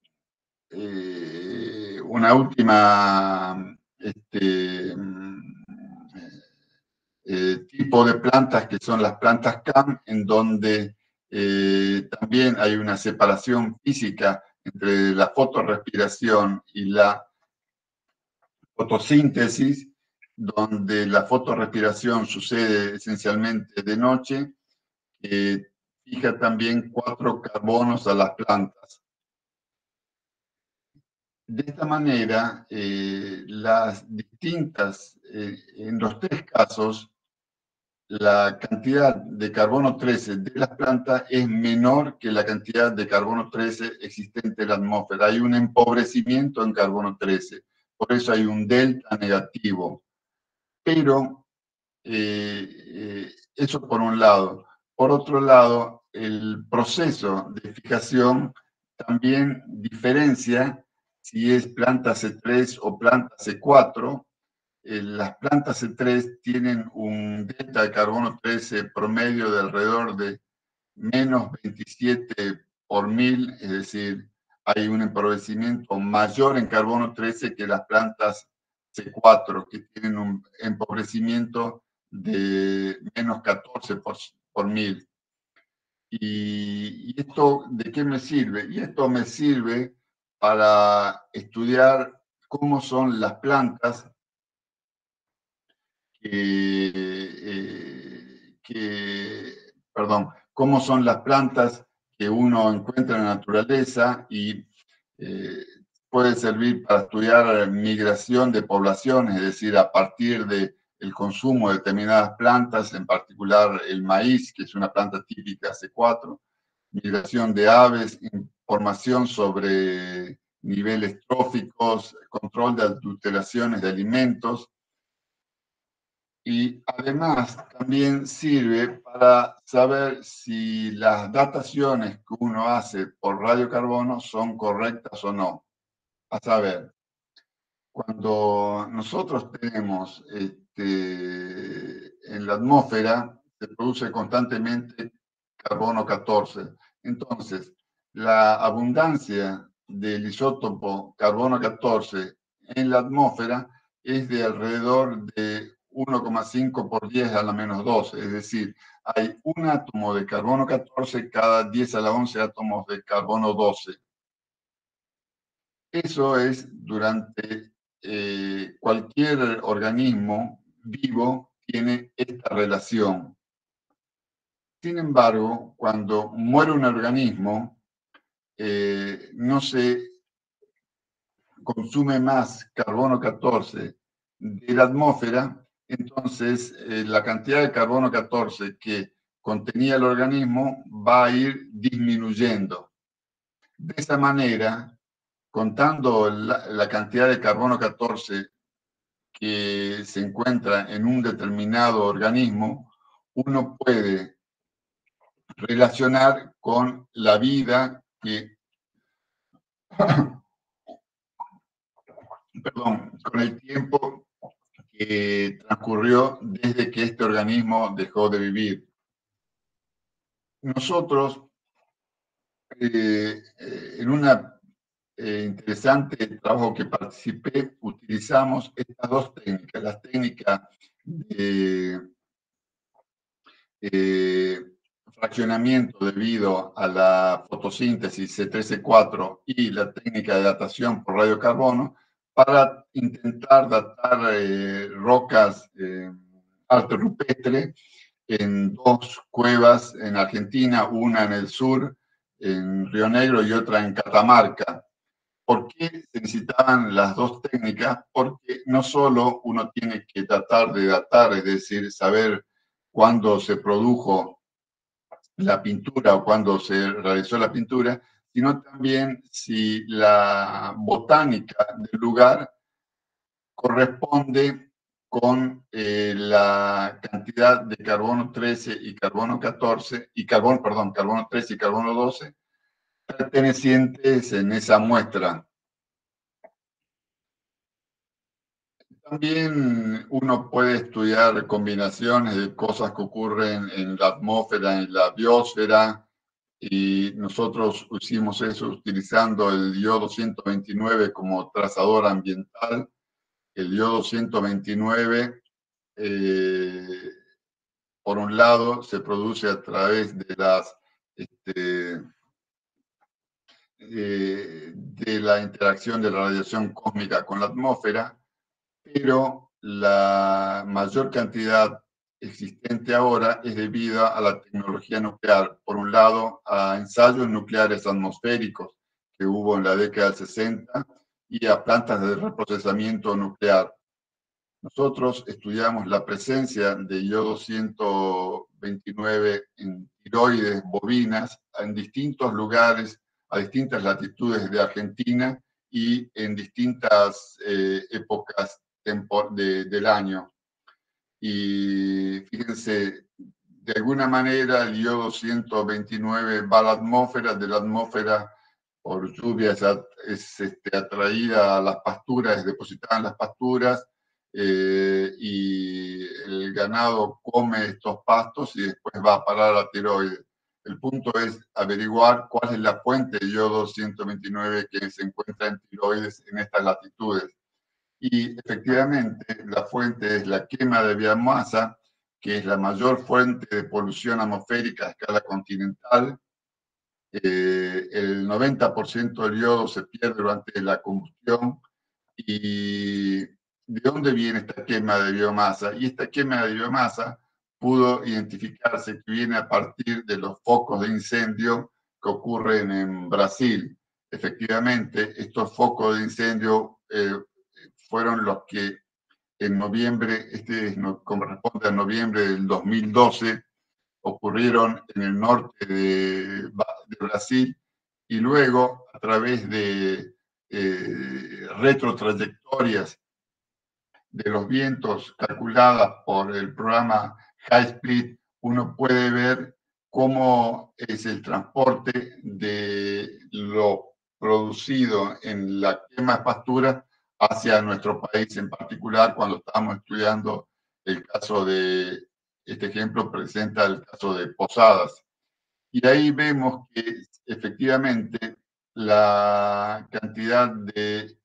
tipo de plantas que son las plantas CAM, en donde también hay una separación física entre la fotorrespiración y la fotosíntesis, donde la fotorrespiración sucede esencialmente de noche, fija también 4 carbonos a las plantas. De esta manera, las distintas, en los 3 casos, la cantidad de carbono 13 de las plantas es menor que la cantidad de carbono 13 existente en la atmósfera. Hay un empobrecimiento en carbono 13, por eso hay un delta negativo. Pero eso por un lado. Por otro lado, el proceso de fijación también diferencia si es planta C3 o planta C4. Las plantas C3 tienen un delta de carbono 13 promedio de alrededor de menos 27 por 1000, es decir, hay un empobrecimiento mayor en carbono 13 que las plantas C4, que tienen un empobrecimiento de menos 14 por 1000. ¿Y esto de qué me sirve? Y esto me sirve para estudiar cómo son las plantas cómo son las plantas que uno encuentra en la naturaleza y puede servir para estudiar migración de poblaciones, es decir, a partir del consumo de determinadas plantas, en particular el maíz, que es una planta típica C4, migración de aves, información sobre niveles tróficos, control de adulteraciones de alimentos. Y además también sirve para saber si las dataciones que uno hace por radiocarbono son correctas o no. A saber, cuando nosotros tenemos en la atmósfera, se produce constantemente carbono 14. Entonces, la abundancia del isótopo carbono 14 en la atmósfera es de alrededor de 1,5 por 10 a la menos 12, es decir, hay un átomo de carbono 14 cada 10 a la 11 átomos de carbono 12. Eso es durante cualquier organismo vivo tiene esta relación. Sin embargo, cuando muere un organismo, no se consume más carbono 14 de la atmósfera, entonces la cantidad de carbono 14 que contenía el organismo va a ir disminuyendo. De esa manera, contando la cantidad de carbono 14 que se encuentra en un determinado organismo, uno puede relacionar con la vida que con el tiempo que transcurrió desde que este organismo dejó de vivir. Nosotros, en un interesante trabajo que participé, utilizamos estas 2 técnicas, las técnicas de fraccionamiento debido a la fotosíntesis C3-C4 y la técnica de datación por radiocarbono para intentar datar rocas arte rupestre en 2 cuevas en Argentina, una en el sur, en Río Negro, y otra en Catamarca. ¿Por qué se necesitaban las 2 técnicas? Porque no solo uno tiene que tratar de datar, es decir, saber cuándo se produjo la pintura o cuándo se realizó la pintura, sino también si la botánica del lugar corresponde con la cantidad de carbono 13 y carbono 14, carbono 13 y carbono 12 pertenecientes en esa muestra. También uno puede estudiar combinaciones de cosas que ocurren en la atmósfera, en la biosfera, y nosotros hicimos eso utilizando el iodo 129 como trazador ambiental. El iodo 129 por un lado, se produce a través de la interacción de la radiación cósmica con la atmósfera, pero la mayor cantidad existente ahora es debido a la tecnología nuclear. Por un lado, a ensayos nucleares atmosféricos que hubo en la década del 60 y a plantas de reprocesamiento nuclear. Nosotros estudiamos la presencia de yodo 129 en tiroides bovinas en distintos lugares, a distintas latitudes de Argentina y en distintas épocas del año. Y fíjense, de alguna manera el yodo 129 va a la atmósfera, de la atmósfera por lluvia es atraída a las pasturas, es depositada en las pasturas, y el ganado come estos pastos y después va a parar a la tiroides. El punto es averiguar cuál es la fuente de yodo 129 que se encuentra en tiroides en estas latitudes. Y efectivamente la fuente es la quema de biomasa, que es la mayor fuente de polución atmosférica a escala continental. El 90% del yodo se pierde durante la combustión. ¿Y de dónde viene esta quema de biomasa? Y esta quema de biomasa pudo identificarse que viene a partir de los focos de incendio que ocurren en Brasil. Efectivamente, estos focos de incendio fueron los que en noviembre, corresponde a noviembre del 2012, ocurrieron en el norte de Brasil, y luego a través de retrotrayectorias de los vientos calculadas por el programa High Split, uno puede ver cómo es el transporte de lo producido en la quema de pasturas hacia nuestro país, en particular cuando estamos estudiando el caso de, este ejemplo presenta el caso de Posadas. Y ahí vemos que efectivamente la cantidad de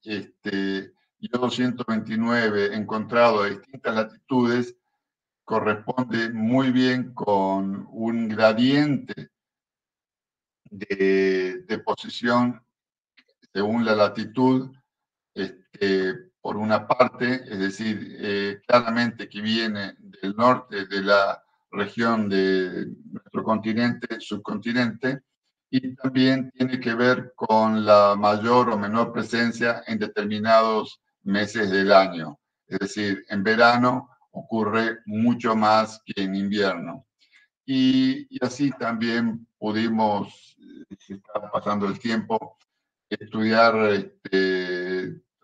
yodo 129 encontrado a distintas latitudes corresponde muy bien con un gradiente de deposición según la latitud, por una parte, es decir, claramente que viene del norte de la región de nuestro continente, subcontinente, y también tiene que ver con la mayor o menor presencia en determinados meses del año. Es decir, en verano ocurre mucho más que en invierno. Y así también pudimos, se está pasando el tiempo, estudiar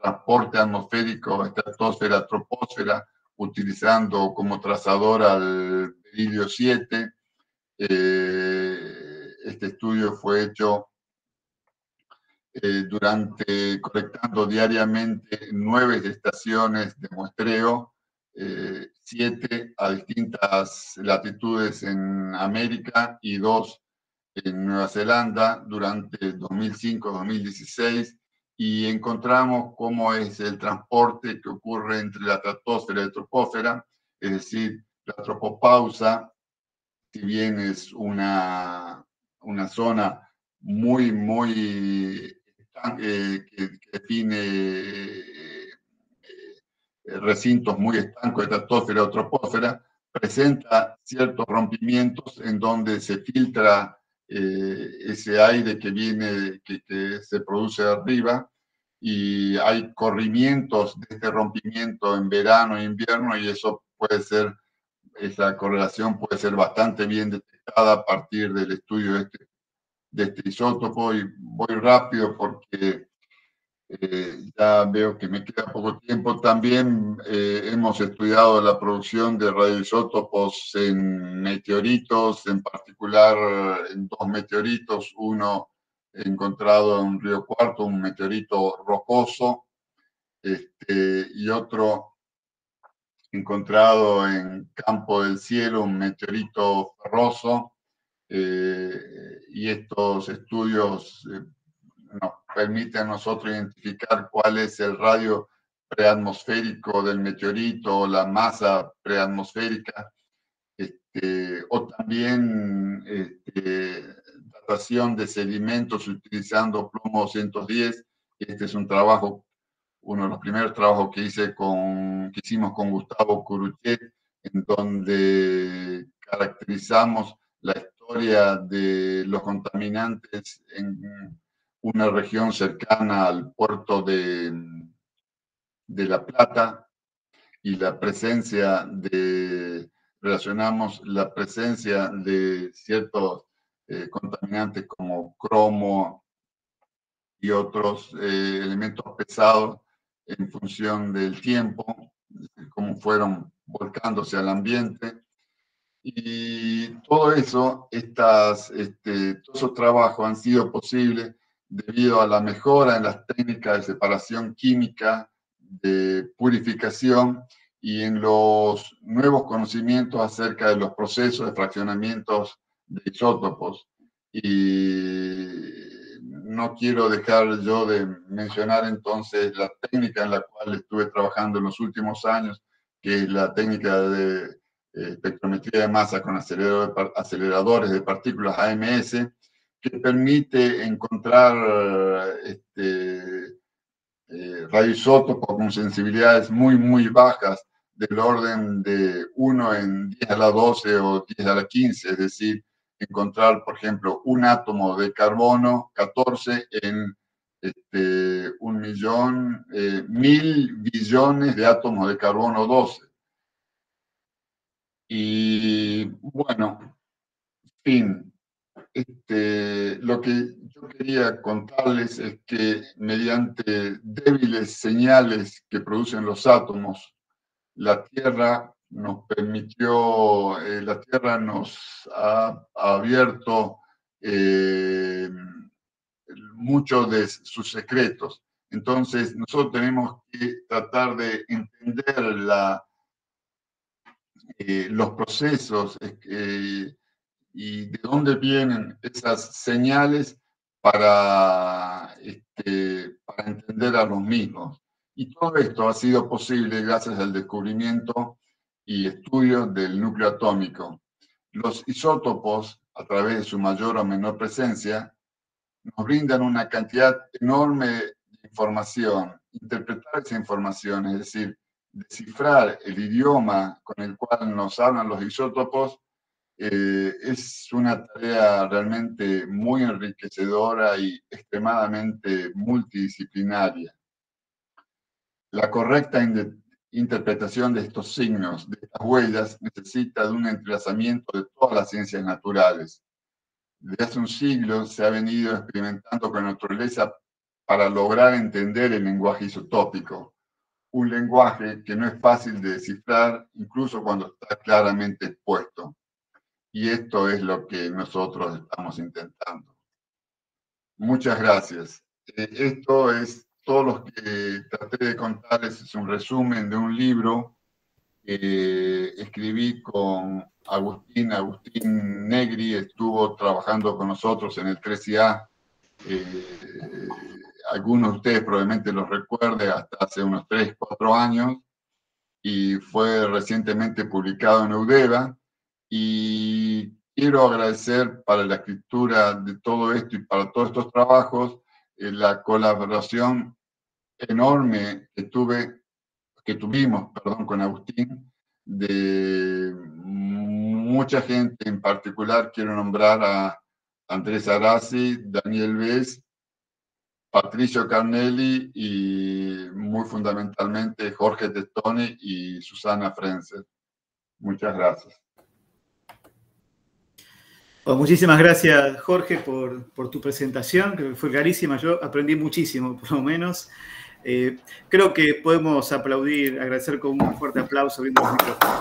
transporte atmosférico, estratosfera, troposfera, utilizando como trazador al berilio 7. Este estudio fue hecho colectando diariamente 9 estaciones de muestreo, 7 a distintas latitudes en América y 2 en Nueva Zelanda durante 2005-2016, y encontramos cómo es el transporte que ocurre entre la estratosfera y la troposfera, es decir, la tropopausa, si bien es una zona muy, muy que define recintos muy estancos de estratosfera o troposfera, presenta ciertos rompimientos en donde se filtra ese aire que viene, que se produce de arriba, y hay corrimientos de este rompimiento en verano e invierno, y eso puede ser, esa correlación puede ser bastante bien detectada a partir del estudio de este isótopo. Y voy rápido porque ya veo que me queda poco tiempo. También hemos estudiado la producción de radioisótopos en meteoritos, en particular en 2 meteoritos, uno encontrado en Río Cuarto, un meteorito rocoso, y otro encontrado en Campo del Cielo, un meteorito ferroso. Y estos estudios nos permite a nosotros identificar cuál es el radio preatmosférico del meteorito, la masa preatmosférica, o también datación de sedimentos utilizando plomo 210. Este es un trabajo, uno de los primeros trabajos que hicimos con Gustavo Curuchet, en donde caracterizamos la historia de los contaminantes en una región cercana al puerto de La Plata, y la presencia relacionamos la presencia de ciertos contaminantes como cromo y otros elementos pesados en función del tiempo, cómo fueron volcándose al ambiente. Y todo eso, todos esos trabajos han sido posibles debido a la mejora en las técnicas de separación química, de purificación y en los nuevos conocimientos acerca de los procesos de fraccionamientos de isótopos. Y no quiero dejar yo de mencionar entonces la técnica en la cual estuve trabajando en los últimos años, que es la técnica de espectrometría de masa con aceleradores de partículas AMS, que permite encontrar radioisótopos con sensibilidades muy, muy bajas, del orden de 1 en 10 a la 12 o 10 a la 15, es decir, encontrar, por ejemplo, un átomo de carbono 14 en 1.000.000 billones de átomos de carbono 12. Y bueno, en fin, lo que yo quería contarles es que mediante débiles señales que producen los átomos, la Tierra nos ha abierto muchos de sus secretos. Entonces, nosotros tenemos que tratar de entender los procesos y de dónde vienen esas señales para entender a los mismos. Y todo esto ha sido posible gracias al descubrimiento y estudio del núcleo atómico. Los isótopos, a través de su mayor o menor presencia, nos brindan una cantidad enorme de información. Interpretar esa información, es decir, descifrar el idioma con el cual nos hablan los isótopos, es una tarea realmente muy enriquecedora y extremadamente multidisciplinaria. La correcta interpretación de estos signos, de estas huellas, necesita de un entrelazamiento de todas las ciencias naturales. Desde hace un siglo se ha venido experimentando con la naturaleza para lograr entender el lenguaje isotópico, un lenguaje que no es fácil de descifrar incluso cuando está claramente expuesto. Y esto es lo que nosotros estamos intentando. Muchas gracias. Esto es todo lo que traté de contarles, es un resumen de un libro que escribí con Agustín Negri, estuvo trabajando con nosotros en el 13A. Algunos de ustedes probablemente los recuerden, hasta hace unos 3, 4 años, y fue recientemente publicado en Eudeva. Y quiero agradecer para la escritura de todo esto y para todos estos trabajos la colaboración enorme que tuvimos con Agustín, de mucha gente. En particular quiero nombrar a Andrés Arasi, Daniel Bes, Patricio Carnelli y muy fundamentalmente Jorge Testoni y Susana Frenzel. Muchas gracias. Pues muchísimas gracias, Jorge, por tu presentación, que fue clarísima. Yo aprendí muchísimo, por lo menos. Creo que podemos aplaudir, agradecer con un fuerte aplauso abriendo los micrófonos.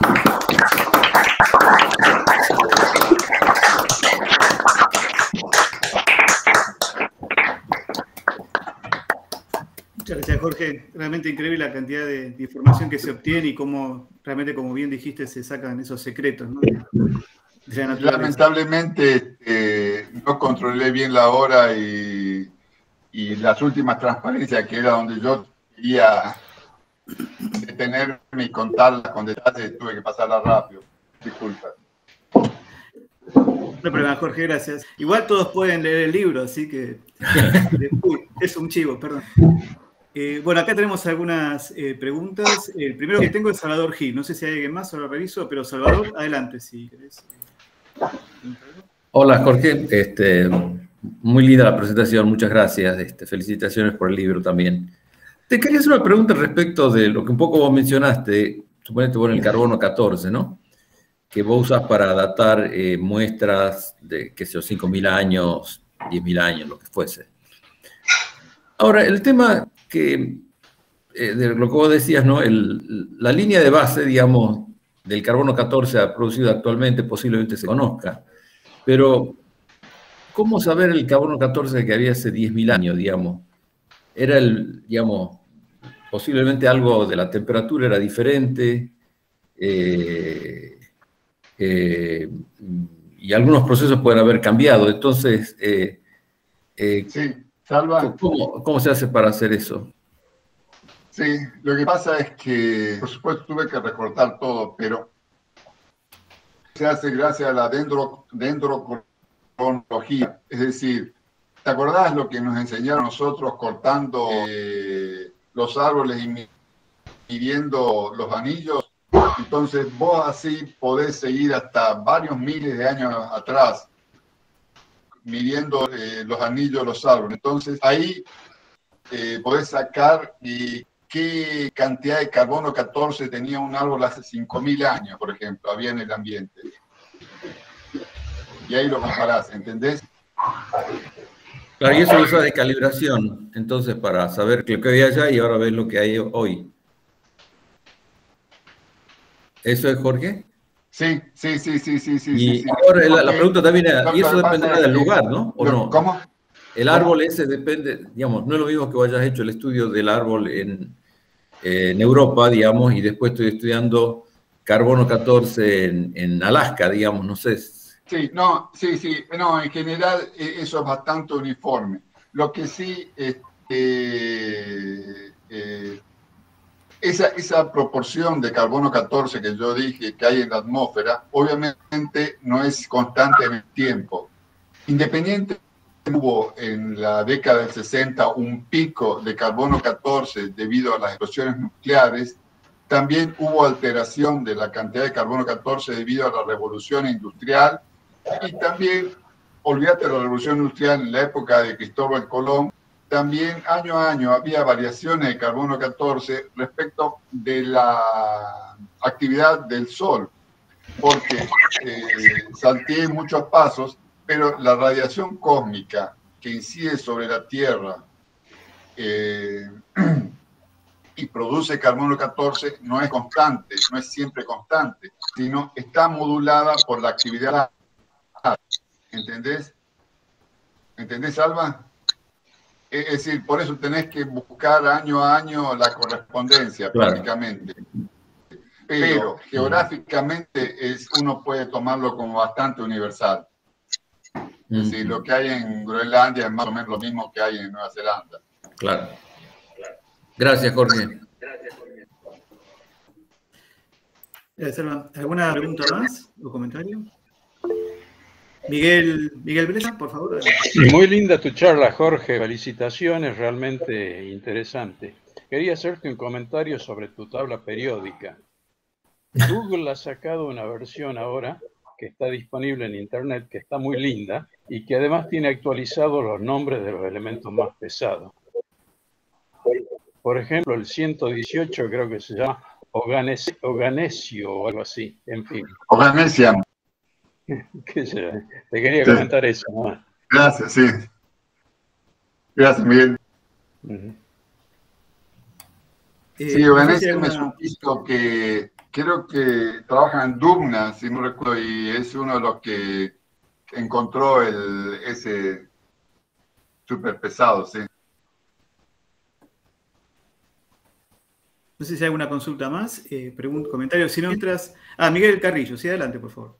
Muchas gracias, Jorge. Realmente increíble la cantidad de información que se obtiene y cómo realmente, como bien dijiste, se sacan esos secretos, ¿no? Lamentablemente no controlé bien la hora y las últimas transparencias, que era donde yo quería detenerme y contarlas con detalles, tuve que pasarla rápido. Disculpa. No hay problema, Jorge, gracias. Igual todos pueden leer el libro, así que... Uy, es un chivo, perdón. Bueno, acá tenemos algunas preguntas. El primero que tengo es Salvador Gil. No sé si hay alguien más, ahora reviso, pero Salvador, adelante, si querés. Hola, Jorge. Muy linda la presentación, muchas gracias. Felicitaciones por el libro también. Te quería hacer una pregunta respecto de lo que un poco vos mencionaste, suponete vos en el carbono 14, ¿no? Que vos usas para datar muestras de, qué sé yo, 5.000 años, 10.000 años, lo que fuese. Ahora, el tema que, de lo que vos decías, ¿no? La línea de base, digamos, del carbono 14 producido actualmente posiblemente se conozca, pero ¿cómo saber el carbono 14 que había hace 10.000 años, digamos? Era digamos, posiblemente algo de la temperatura era diferente, y algunos procesos pueden haber cambiado. Entonces, Sí, Salva. ¿cómo se hace para hacer eso? Sí, lo que pasa es que, por supuesto, tuve que recortar todo, pero se hace gracias a la dendrocronología. Es decir, ¿te acordás lo que nos enseñaron nosotros cortando los árboles y midiendo los anillos? Entonces vos así podés seguir hasta varios miles de años atrás, midiendo los anillos, los árboles. Entonces ahí podés sacar qué cantidad de carbono 14 tenía un árbol hace 5.000 años, por ejemplo, había en el ambiente. Y ahí lo comparás, ¿entendés? Claro, y eso lo usas de calibración, entonces, para saber lo que había allá y ahora ves lo que hay hoy. ¿Eso es, Jorge? Sí. Y ahora la pregunta también era, y eso dependerá del lugar, ¿no? ¿O no? ¿Cómo? El árbol ese depende, digamos, no es lo mismo que vos hayas hecho el estudio del árbol en Europa, digamos, y después estoy estudiando carbono 14 en Alaska, digamos, no sé. Sí, no, en general eso es bastante uniforme. Lo que sí, esa proporción de carbono 14 que yo dije que hay en la atmósfera, obviamente no es constante en el tiempo. Independiente, hubo en la década del 60 un pico de carbono 14 debido a las explosiones nucleares. También hubo alteración de la cantidad de carbono 14 debido a la revolución industrial. Y también, olvídate de la revolución industrial en la época de Cristóbal Colón, también año a año había variaciones de carbono 14 respecto de la actividad del Sol, porque salté muchos pasos, pero la radiación cósmica que incide sobre la Tierra y produce carbono 14 no es constante, no es siempre constante, sino está modulada por la actividad. ¿Entendés? ¿Entendés, Alba? Es decir, por eso tenés que buscar año a año la correspondencia, claro, prácticamente. Pero geográficamente uno puede tomarlo como bastante universal. Es decir, lo que hay en Groenlandia es más o menos lo mismo que hay en Nueva Zelanda. Claro. Gracias, Jorge. ¿Alguna pregunta más o comentario? Miguel Bresa, por favor. Muy linda tu charla, Jorge. Felicitaciones, realmente interesante. Quería hacerte un comentario sobre tu tabla periódica. Google ha sacado una versión ahora que está disponible en Internet, que está muy linda y que además tiene actualizados los nombres de los elementos más pesados. Por ejemplo, el 118 creo que se llama Oganesio o algo así. En fin. Oganesia. ¿Qué sé? Te quería comentar eso, ¿no? Gracias, sí. Gracias, Miguel. Sí, Oganesia es un piso que creo que trabaja en Dubna, si no recuerdo, y es uno de los que encontró ese súper pesado, sí. No sé si hay alguna consulta más, comentario, si no, mientras... Miguel Carrillo, sí, adelante, por favor.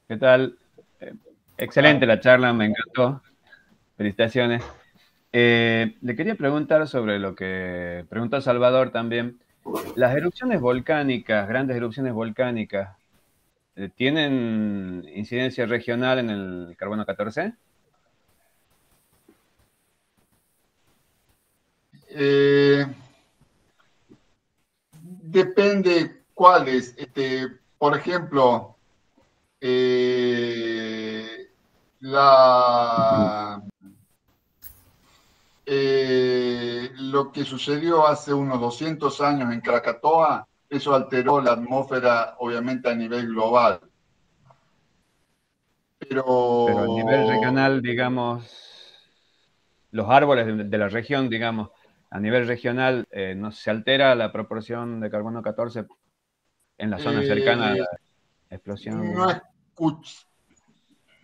¿Qué tal? Excelente la charla, me encantó. Felicitaciones. Le quería preguntar sobre lo que preguntó Salvador también. Las erupciones volcánicas, grandes erupciones volcánicas, ¿tienen incidencia regional en el carbono 14? Depende cuáles. Por ejemplo, lo que sucedió hace unos 200 años en Krakatoa, eso alteró la atmósfera, obviamente, a nivel global. Pero a nivel regional, digamos, los árboles de la región, digamos, a nivel regional, ¿no se altera la proporción de carbono 14 en la zona cercana a la explosión?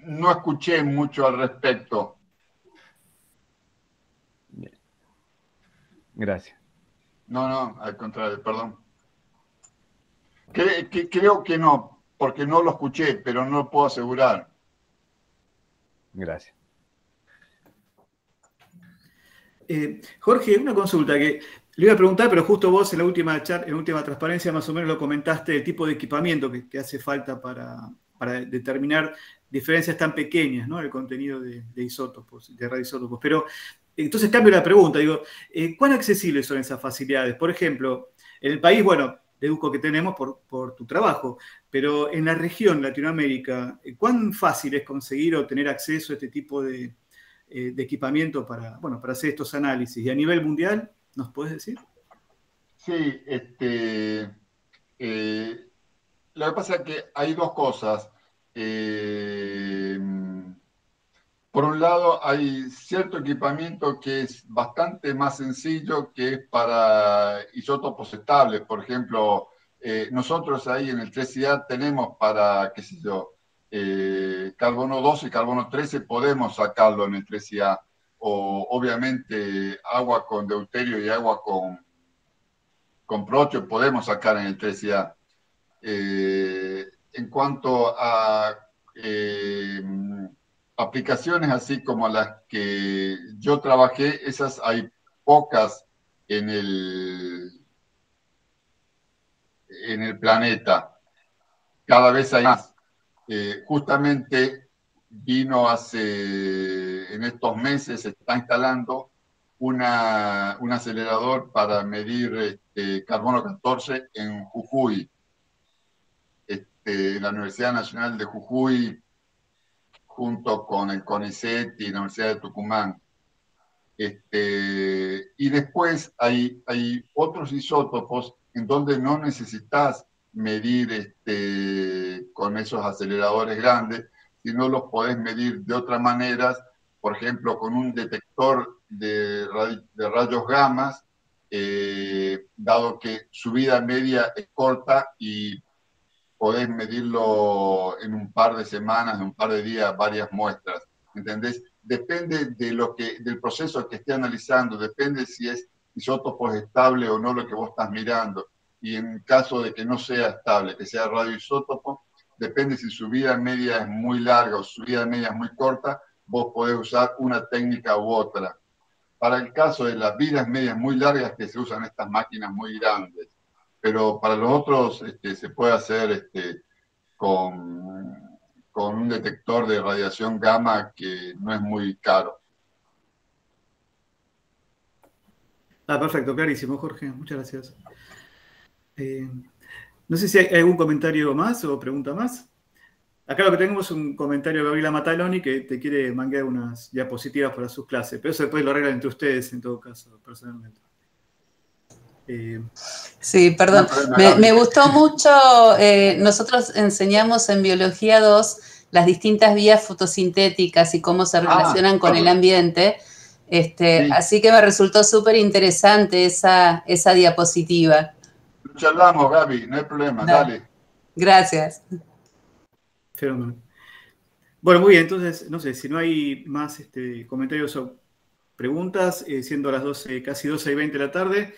No escuché mucho al respecto. Bien. Gracias. No, al contrario, perdón. Creo que no, porque no lo escuché, pero no lo puedo asegurar. Gracias. Jorge, una consulta que le iba a preguntar, pero justo vos en la última transparencia más o menos lo comentaste, el tipo de equipamiento que hace falta para determinar diferencias tan pequeñas, ¿no? El contenido de isótopos, de radioisótopos. Pero entonces cambio la pregunta, digo, ¿cuán accesibles son esas facilidades? Por ejemplo, en el país, bueno, deduzco que tenemos por tu trabajo, pero en la región, Latinoamérica, ¿cuán fácil es conseguir o tener acceso a este tipo de equipamiento para hacer estos análisis? Y a nivel mundial, ¿nos puedes decir? Sí, lo que pasa es que hay dos cosas. Por un lado, hay cierto equipamiento que es bastante más sencillo, que es para isótopos estables. Por ejemplo, nosotros ahí en el 3IA tenemos para, qué sé yo, carbono 12 y carbono 13, podemos sacarlo en el 3IA. O obviamente agua con deuterio y agua con procho podemos sacar en el 3IA. En cuanto a aplicaciones así como las que yo trabajé, esas hay pocas en el planeta. Cada vez hay más. Justamente vino en estos meses, se está instalando un acelerador para medir carbono 14 en Jujuy. La Universidad Nacional de Jujuy, junto con el CONICET y la Universidad de Tucumán. Y después hay otros isótopos en donde no necesitas medir con esos aceleradores grandes, sino los podés medir de otras maneras, por ejemplo, con un detector de rayos gamas, dado que su vida media es corta y podés medirlo en un par de semanas, en un par de días, varias muestras, ¿entendés? Depende del proceso que esté analizando, depende si es isótopos estable o no lo que vos estás mirando. Y en caso de que no sea estable, que sea radioisótopo, depende si su vida media es muy larga o su vida media es muy corta, vos podés usar una técnica u otra. Para el caso de las vidas medias muy largas, que se usan estas máquinas muy grandes. Pero para los otros se puede hacer con un detector de radiación gamma que no es muy caro. Perfecto, clarísimo, Jorge. Muchas gracias. No sé si hay algún comentario más o pregunta más. Acá lo que tenemos es un comentario de Gabriela Mataloni que te quiere mangar unas diapositivas para sus clases, pero eso después lo arreglan entre ustedes en todo caso, personalmente. Sí, perdón. Me gustó mucho. Nosotros enseñamos en Biología 2 las distintas vías fotosintéticas y cómo se relacionan con el ambiente. Sí. Así que me resultó súper interesante esa diapositiva. Lo charlamos, Gaby, no hay problema, dale. Gracias. Fenómeno. Bueno, muy bien, entonces, no sé, si no hay más comentarios o preguntas, siendo las 12, casi 12:20 de la tarde,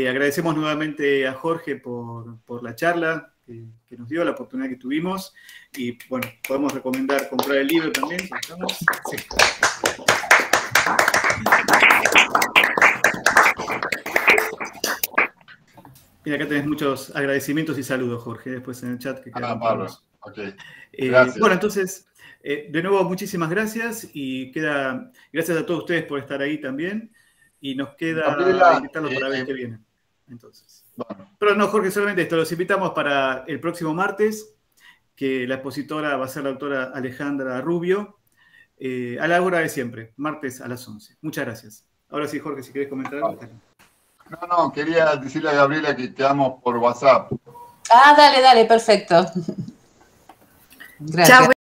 agradecemos nuevamente a Jorge por la charla que nos dio, la oportunidad que tuvimos, y bueno, podemos recomendar comprar el libro también. Sí. Mira, acá tenés muchos agradecimientos y saludos, Jorge, después en el chat que queda. Okay. Gracias. Bueno, entonces, de nuevo, muchísimas gracias y gracias a todos ustedes por estar ahí también. Y nos queda invitarlos para ver qué viene. Entonces. Bueno. Pero no, Jorge, solamente esto, los invitamos para el próximo martes, que la expositora va a ser la autora Alejandra Rubio, a la hora de siempre, martes a las 11. Muchas gracias. Ahora sí, Jorge, si querés comentar algo. No, quería decirle a Gabriela que quedamos por WhatsApp. Dale, perfecto. Gracias. Chao.